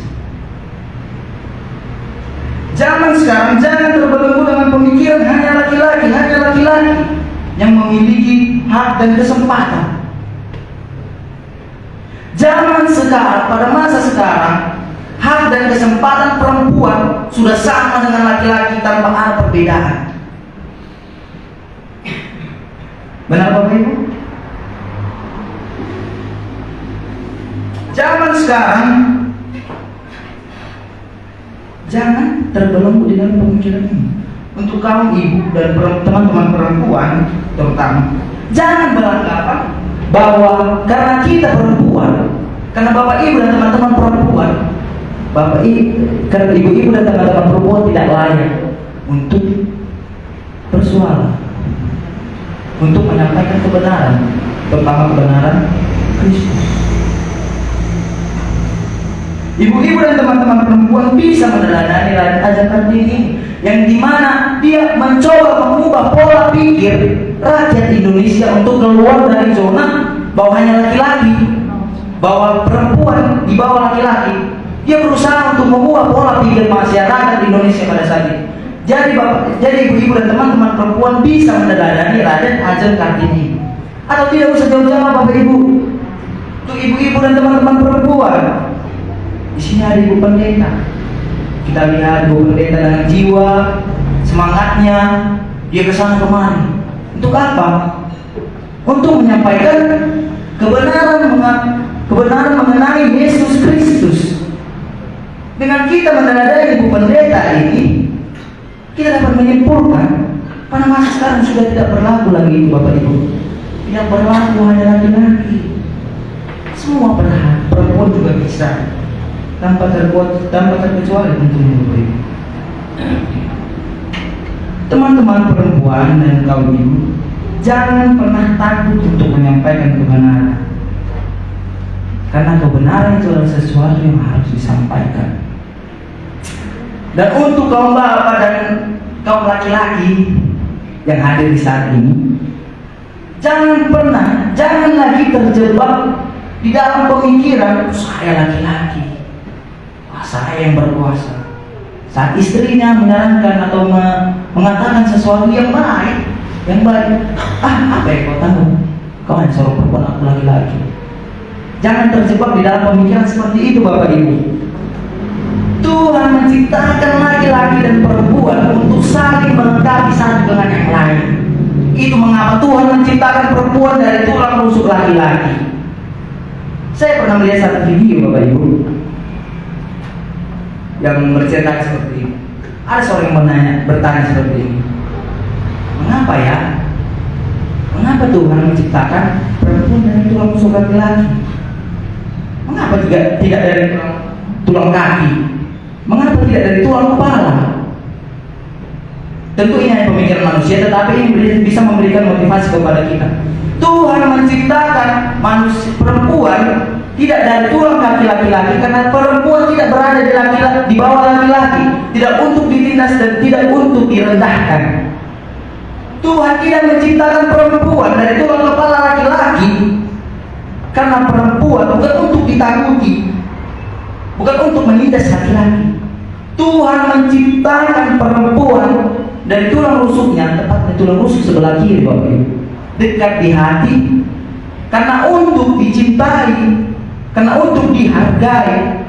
Zaman sekarang jangan terbelenggu dengan pemikiran hanya laki-laki yang memiliki hak dan kesempatan. Zaman sekarang, pada masa sekarang, hak dan kesempatan perempuan sudah sama dengan laki-laki tanpa ada perbedaan. Benar Bapak Ibu? Zaman sekarang jangan terbelenggu di dalam pemikiran ini. Untuk kaum ibu dan teman-teman perempuan terutama, jangan beranggapan bahwa karena kita perempuan, karena Bapak Ibu dan teman-teman perempuan, karena ibu-ibu dan teman-teman perempuan tidak layak untuk bersuara, untuk menyampaikan kebenaran, terutama kebenaran Kristus. Ibu-ibu dan teman-teman perempuan bisa meneladani Raden Ajeng Kartini, yang dimana dia mencoba mengubah pola pikir rakyat Indonesia untuk keluar dari zona bahwa hanya laki-laki, bahwa perempuan di bawah laki-laki. Dia berusaha untuk mengubah pola pikir masyarakat Indonesia pada saat itu. Jadi ibu-ibu dan teman-teman perempuan bisa meneladani Raden Ajeng Kartini. Atau tidak usah jauh-jauh Bapak Ibu, untuk ibu-ibu dan teman-teman perempuan, di sini ada Ibu Pendeta. Kita lihat Ibu Pendeta dengan jiwa semangatnya, dia kesana kemari. Untuk apa? Untuk menyampaikan kebenaran mengenai Yesus Kristus. Dengan kita meneladani Ibu Pendeta ini, kita dapat menyimpulkan pada masa sekarang sudah tidak berlaku lagi itu Bapak Ibu. Tidak berlaku hanya laki-laki, semua berhak, perempuan juga bisa, tanpa terkecuali untuk memberi. Teman-teman perempuan dan kaum ibu, jangan pernah takut untuk menyampaikan kebenaran, karena kebenaran itu adalah sesuatu yang harus disampaikan. Dan untuk kaum bapak dan kaum laki-laki yang hadir di saat ini, jangan lagi terjebak di dalam pemikiran saya laki-laki, saya yang berkuasa. Saat istrinya menyarankan atau mengatakan sesuatu yang baik, apa yang kau tahu? Kau hanya seorang perempuan, aku laki-laki. Jangan terjebak di dalam pemikiran seperti itu Bapak Ibu. Tuhan menciptakan laki-laki dan perempuan untuk saling melengkapi satu dengan yang lain. Itu mengapa Tuhan menciptakan perempuan dari tulang rusuk laki-laki. Saya pernah melihat satu video Bapak Ibu yang bercerita seperti ini. Ada seorang yang bertanya seperti ini, mengapa ya? Mengapa Tuhan menciptakan perempuan dari tulang rusuk laki-laki? Mengapa tidak dari tulang kaki? Mengapa tidak dari tulang kepala? Tentu ini hanya pemikiran manusia, tetapi ini bisa memberikan motivasi kepada kita. Tuhan menciptakan manusia perempuan tidak dari tulang kaki laki-laki, karena perempuan tidak berada di bawah laki-laki, tidak untuk ditindas dan tidak untuk direndahkan. Tuhan tidak menciptakan perempuan dari tulang kepala laki-laki, karena perempuan bukan untuk ditakuti, bukan untuk menindas laki-laki. Tuhan menciptakan perempuan dari tulang rusuknya, tepatnya tulang rusuk sebelah kiri Bapak Ibu, dekat di hati. Karena untuk dicintai, karena untuk dihargai,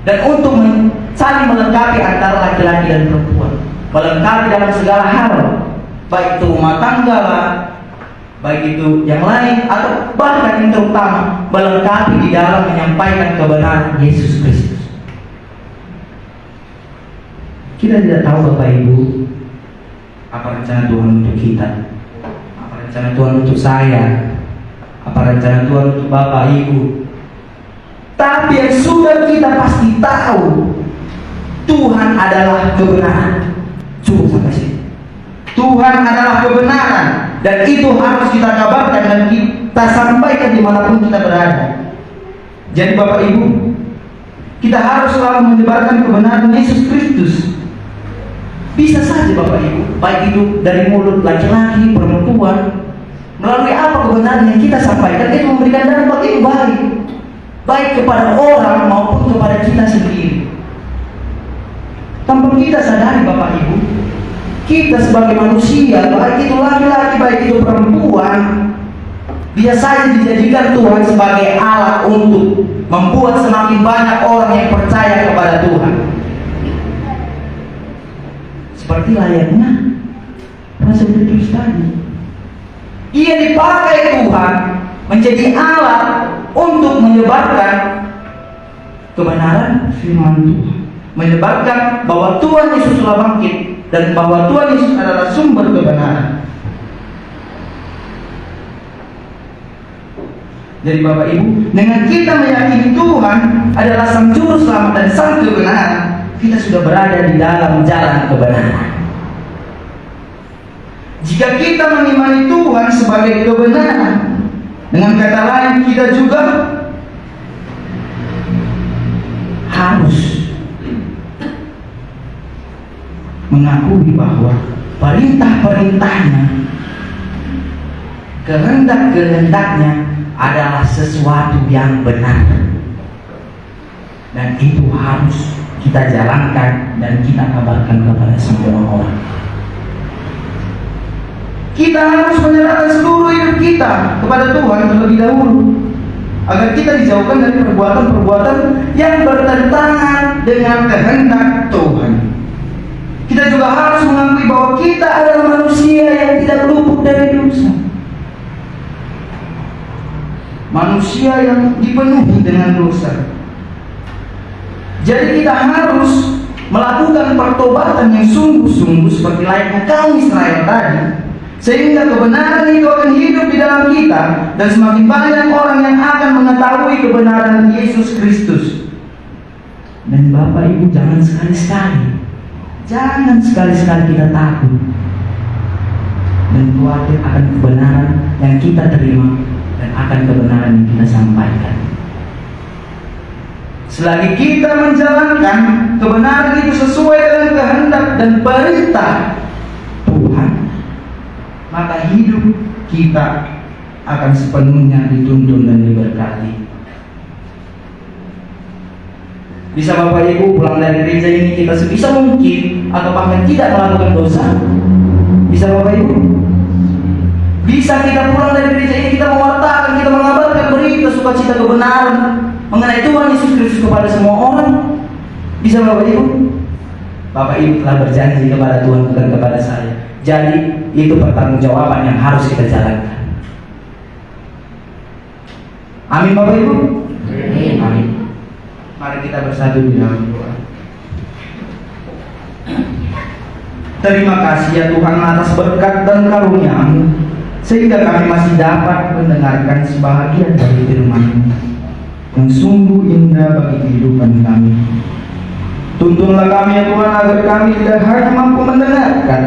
dan untuk saling melengkapi antara laki-laki dan perempuan, melengkapi dalam segala hal, baik itu rumah tangga lah, baik itu yang lain, atau bahkan yang terutama melengkapi di dalam menyampaikan kebenaran Yesus Kristus. Kita tidak tahu Bapak Ibu apa rencana Tuhan untuk kita, apa rencana Tuhan untuk saya, apa rencana Tuhan untuk Bapak Ibu. Tapi yang sudah kita pasti tahu, Tuhan adalah kebenaran. Cukup sampai sini. Tuhan adalah kebenaran, dan itu harus kita kabarkan dan kita sampaikan dimanapun kita berada. Jadi Bapak Ibu, kita harus selalu menyebarkan kebenaran Yesus Kristus. Bisa saja Bapak Ibu, baik itu dari mulut laki-laki, perempuan, melalui apa kebenaran yang kita sampaikan, itu memberikan dampak yang baik, baik kepada orang maupun kepada kita sendiri. Tanpa kita sadari Bapak Ibu, kita sebagai manusia, baik itu laki-laki, baik itu perempuan, biasanya dijadikan Tuhan sebagai alat untuk membuat semakin banyak orang yang percaya kepada Tuhan. Seperti layaknya Rasul Petrus tadi, ia dipakai Tuhan menjadi alat untuk menyebarkan kebenaran firman Tuhan, menyebarkan bahwa Tuhan Yesus telah bangkit dan bahwa Tuhan Yesus adalah sumber kebenaran. Jadi Bapak Ibu, dengan kita meyakini Tuhan adalah sang juru selamat dan sang kebenaran, kita sudah berada di dalam jalan kebenaran. Jika kita mengimani Tuhan sebagai kebenaran, dengan kata lain kita juga harus mengakui bahwa perintah-perintahnya, kehendak-kehendaknya adalah sesuatu yang benar, dan itu harus kita jalankan dan kita kabarkan kepada semua orang. Kita harus menyerahkan seluruh hidup kita kepada Tuhan terlebih dahulu, agar kita dijauhkan dari perbuatan-perbuatan yang bertentangan dengan kehendak Tuhan. Kita juga harus mengakui bahwa kita adalah manusia yang tidak luput dari dosa, manusia yang dipenuhi dengan dosa. Jadi kita harus melakukan pertobatan yang sungguh-sungguh seperti layaknya kaum Israel tadi, sehingga kebenaran itu akan hidup di dalam kita, dan semakin banyak orang yang akan mengetahui kebenaran Yesus Kristus. Dan Bapak Ibu, jangan sekali-sekali kita takut dan khawatir akan kebenaran yang kita terima dan akan kebenaran yang kita sampaikan. Selagi kita menjalankan kebenaran itu sesuai dengan kehendak dan perintah Tuhan, maka hidup kita akan sepenuhnya dituntun dan diberkati. Bisa Bapak Ibu pulang dari gereja ini kita sebisa mungkin atau bahkan tidak melakukan dosa? Bisa Bapak Ibu? Bisa kita pulang dari gereja ini kita mewartakan, kita mengabarkan berita sukacita kebenaran mengenai Tuhan Yesus Kristus kepada semua orang? Bisa Bapak Ibu? Bapak Ibu telah berjanji kepada Tuhan, bukan kepada saya. Jadi itu pertanggungjawaban yang harus kita jalankan. Amin Bapak Ibu? Amin. Mari kita bersatu di dalam doa. Terima kasih ya Tuhan atas berkat dan karunia-Mu, sehingga kami masih dapat mendengarkan sebahagian dari firman-Mu yang sungguh indah bagi kehidupan kami. Tuntunlah kami ya Tuhan, agar kami tidak hanya mampu mendengarkan,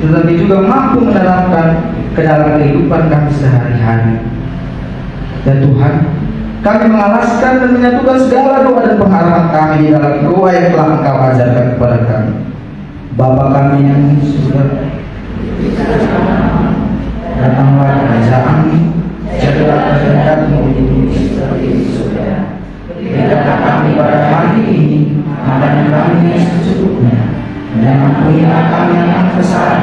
tetapi juga mampu menerapkan ke dalam kehidupan kami sehari-hari. Ya Tuhan, kami mengalaskan dan menyatukan segala doa dan pengharapan kami di dalam doa yang telah Engkau ajarkan kepada kami. Bapa kami yang di surga, datanglah kerajaan-Mu, jadilah kehendak-Mu di bumi seperti di surga. Berikanlah kami pada hari ini makanan kami yang secukupnya, dan ampunilah kami yang kesalahan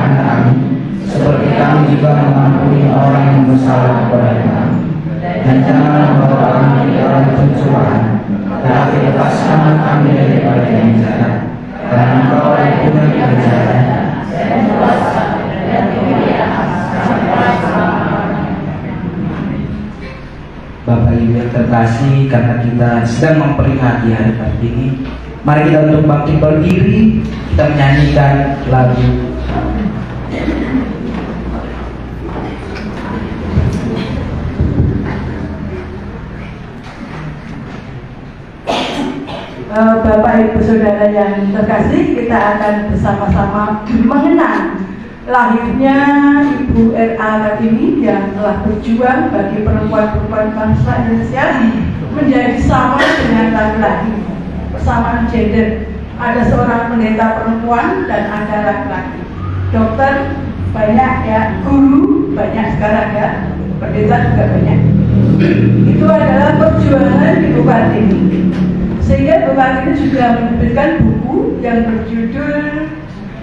juga mengampuni orang yang bersalah kepada kami. Dan jangan membawa kami ke dalam pencobaan, tetapi lepaskan kami daripada yang jahat. Karena Engkau yang punya kerajaan. Bapak Ibu yang terkasih, karena kita sedang memperingati hari Kartini, mari kita untuk bangkit berdiri, kita menyanyikan lagu Bapak Ibu Saudara yang terkasih, kita akan bersama-sama mengenang lahirnya Ibu R.A. Kartini yang telah berjuang bagi perempuan-perempuan bangsa Indonesia menjadi sama dengan laki-laki, persamaan gender. Ada seorang pendeta perempuan dan ada laki-laki. Dokter banyak ya, guru banyak sekarang ya, pendeta juga banyak. Itu adalah perjuangan Ibu Kartini. Sehingga Ibu Kartini juga menerbitkan buku yang berjudul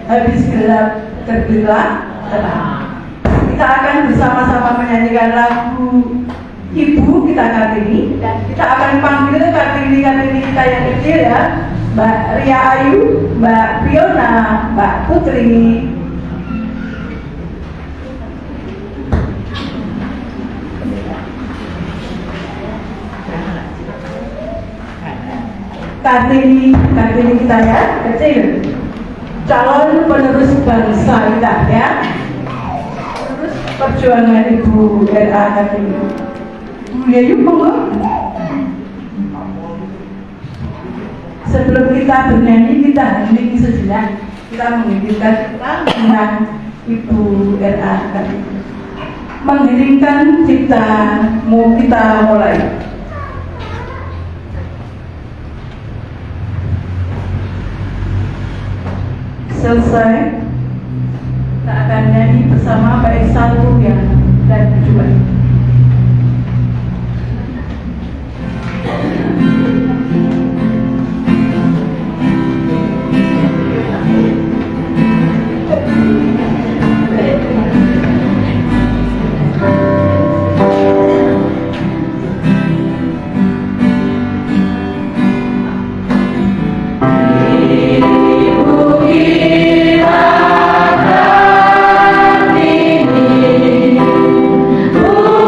Habis Gelap Terbelah Terang. Kita akan bersama-sama menyanyikan lagu Ibu kita Kartini, dan kita akan panggil Kartini-Kartini kita yang kecil ya, Mbak Ria Ayu, Mbak Fiona, Mbak Putri. Kartini kita ya, kecil, calon penerus bangsa kita ya, terus perjuangan Ibu R.A. Kartini. Ya yuk monggo. Sebelum kita bernyanyi, kita hening sejenak, kita mengirimkan tentang Ibu R.A. Kartini. Mengirimkan ciptamu, kita mulai. Selesai, kita akan nyanyi bersama baik satu yang dan dua. Oh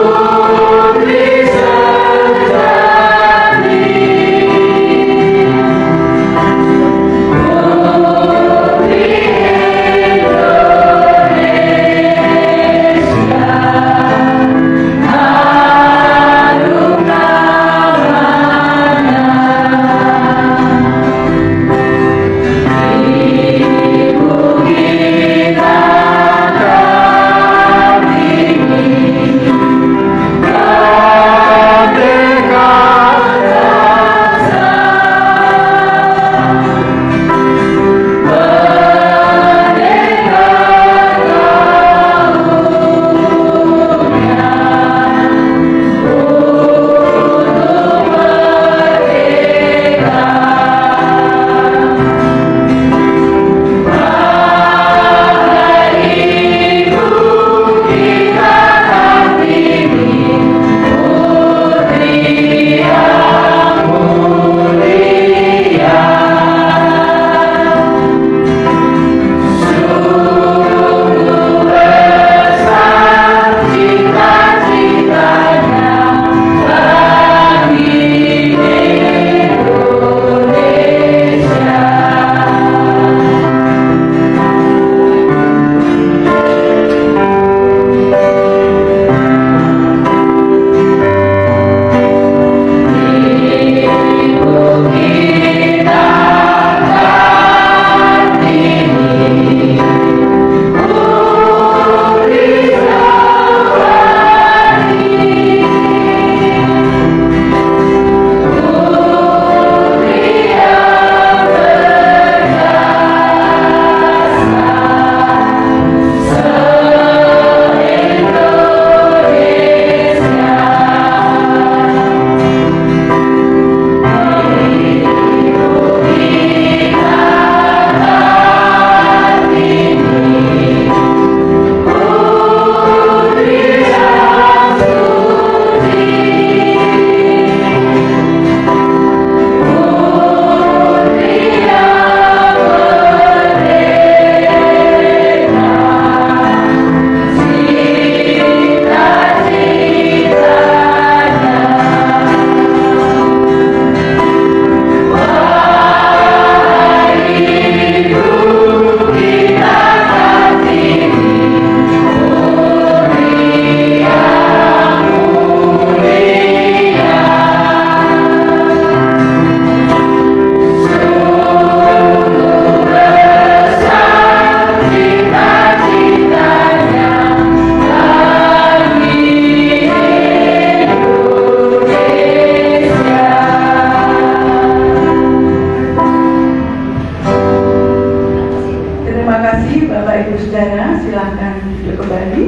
kembali.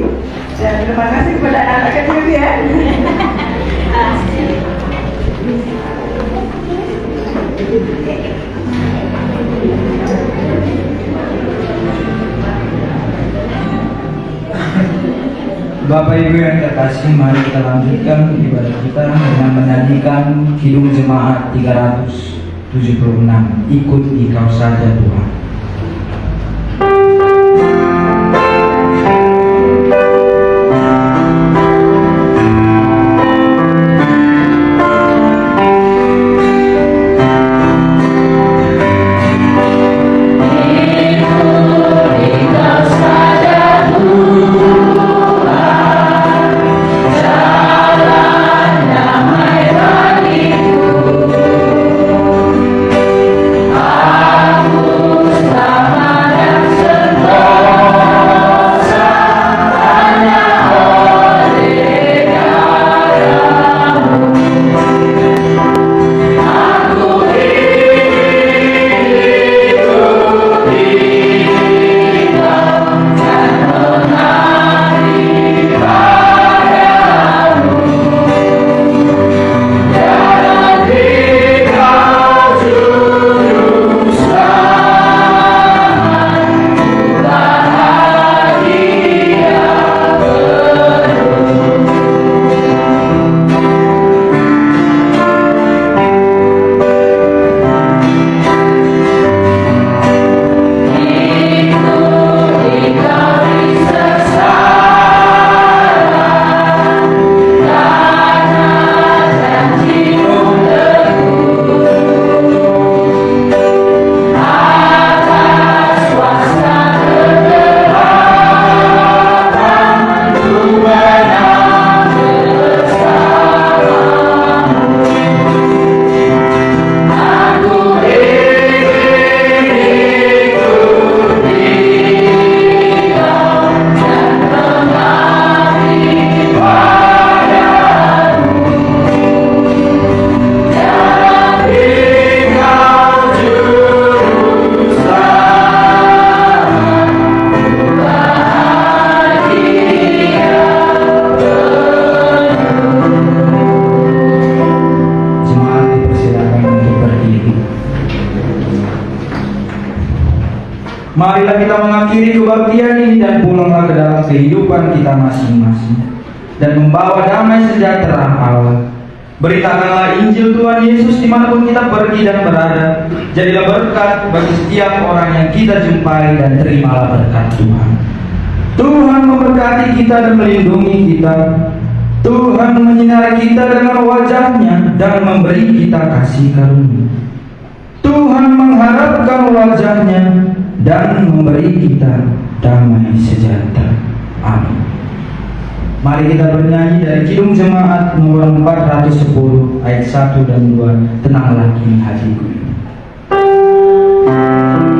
Dan terima kasih kepada anak-anak kecil ya. Bapak Ibu yang terkasih, mari kita lanjutkan ibadah kita dengan menyanyikan Kidung Jemaat 376, Ikut Engkau Saja Tuhan. Marilah kita mengakhiri kebaktian ini dan pulanglah ke dalam kehidupan kita masing-masing dan membawa damai sejahtera Allah. Beritakanlah Injil Tuhan Yesus dimanapun kita pergi dan berada. Jadilah berkat bagi setiap orang yang kita jumpai dan terimalah berkat Tuhan. Tuhan memberkati kita dan melindungi kita. Tuhan menyinari kita dengan wajah-Nya dan memberi kita kasih karunia. Tuhan mengharapkan wajah-Nya dan memberi kita damai sejahtera. Amin. Mari kita bernyanyi dari Kidung Jemaat nomor 410 ayat 1 dan 2, Tenanglah Kini Hatiku. Tuhan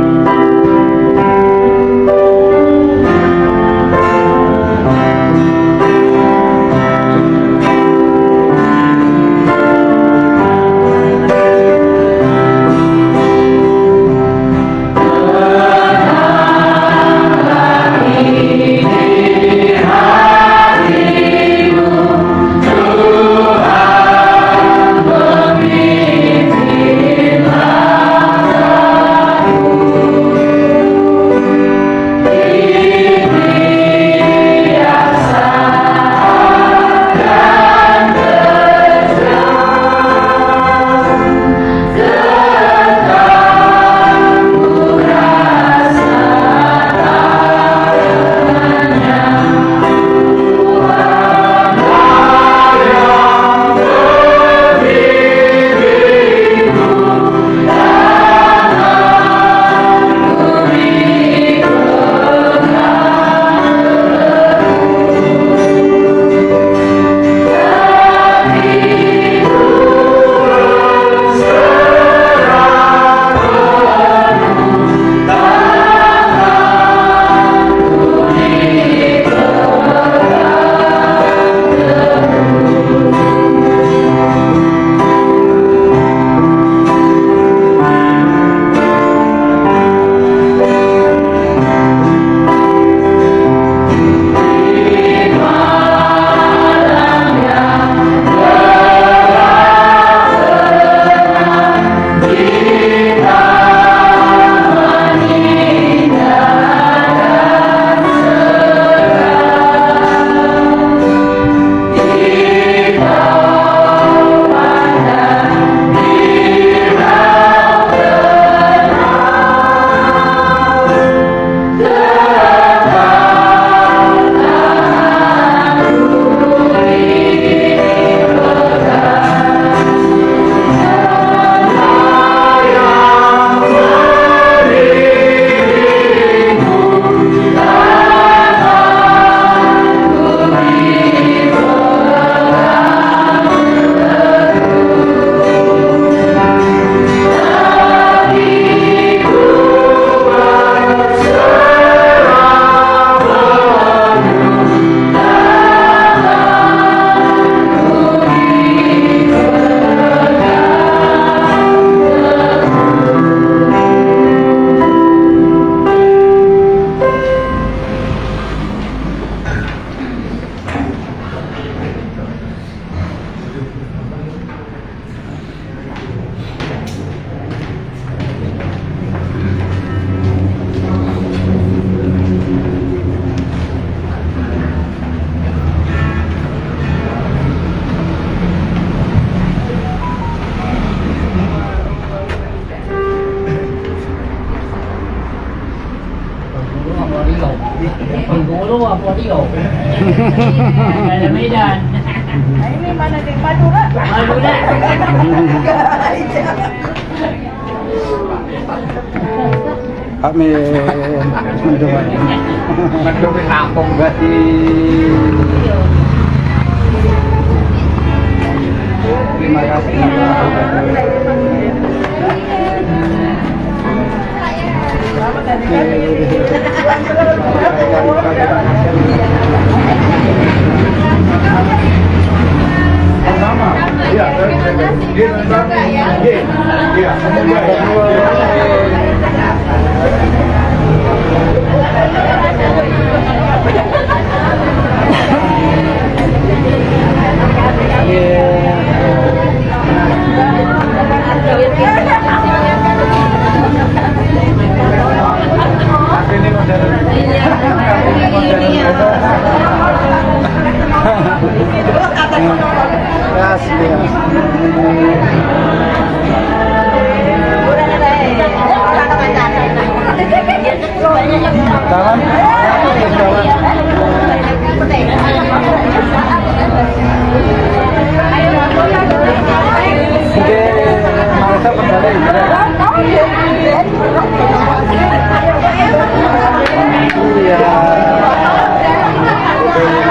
Tokyo. Ada Medan. Ini mana di Madura? Madura. Kami mendung kampung berarti. Terima kasih.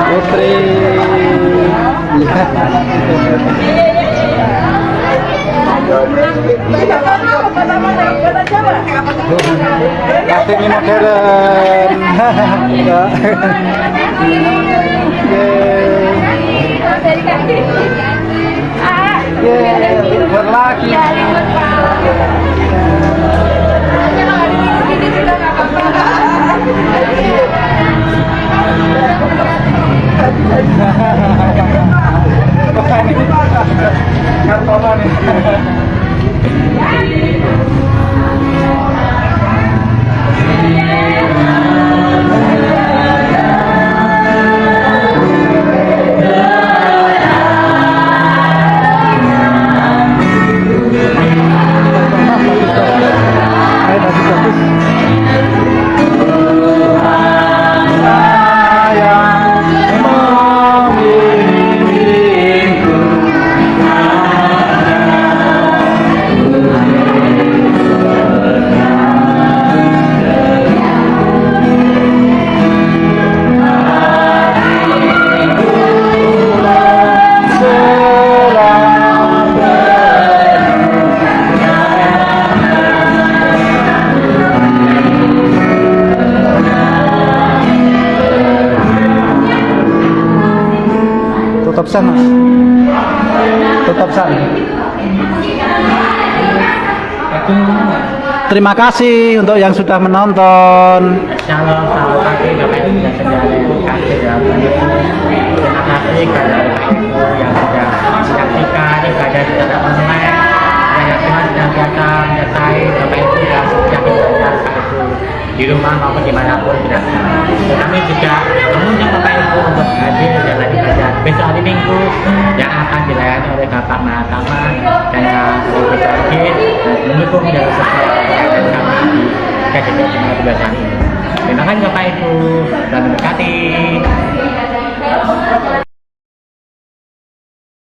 Putri. Pasti ini modern. Berlaki. Tutup sana. Tutup sana. Terima kasih untuk yang sudah menonton. Shalom, selamat pagi Bapak Ibu dan saudara yang kasih dalam Tuhan. Terima kasih kepada Bapak Ibu yang sudah menyaksikan ibadah secara online. Dan Tuhan senantiasa menyertai Bapak Ibu yang sejak ibadah Bapak Ibu di rumah maupun dimanapun berada. Kami juga mengundang Bapak Ibu untuk hadir dalam ibadah besok hari Minggu yang akan dilayani oleh Bapak Mahatama dan Ibu Bagit mendukung dalam setiap kegiatan kami di KJP Cemara Tugasan ini. Terima kasih Bapak Ibu, dan berkati.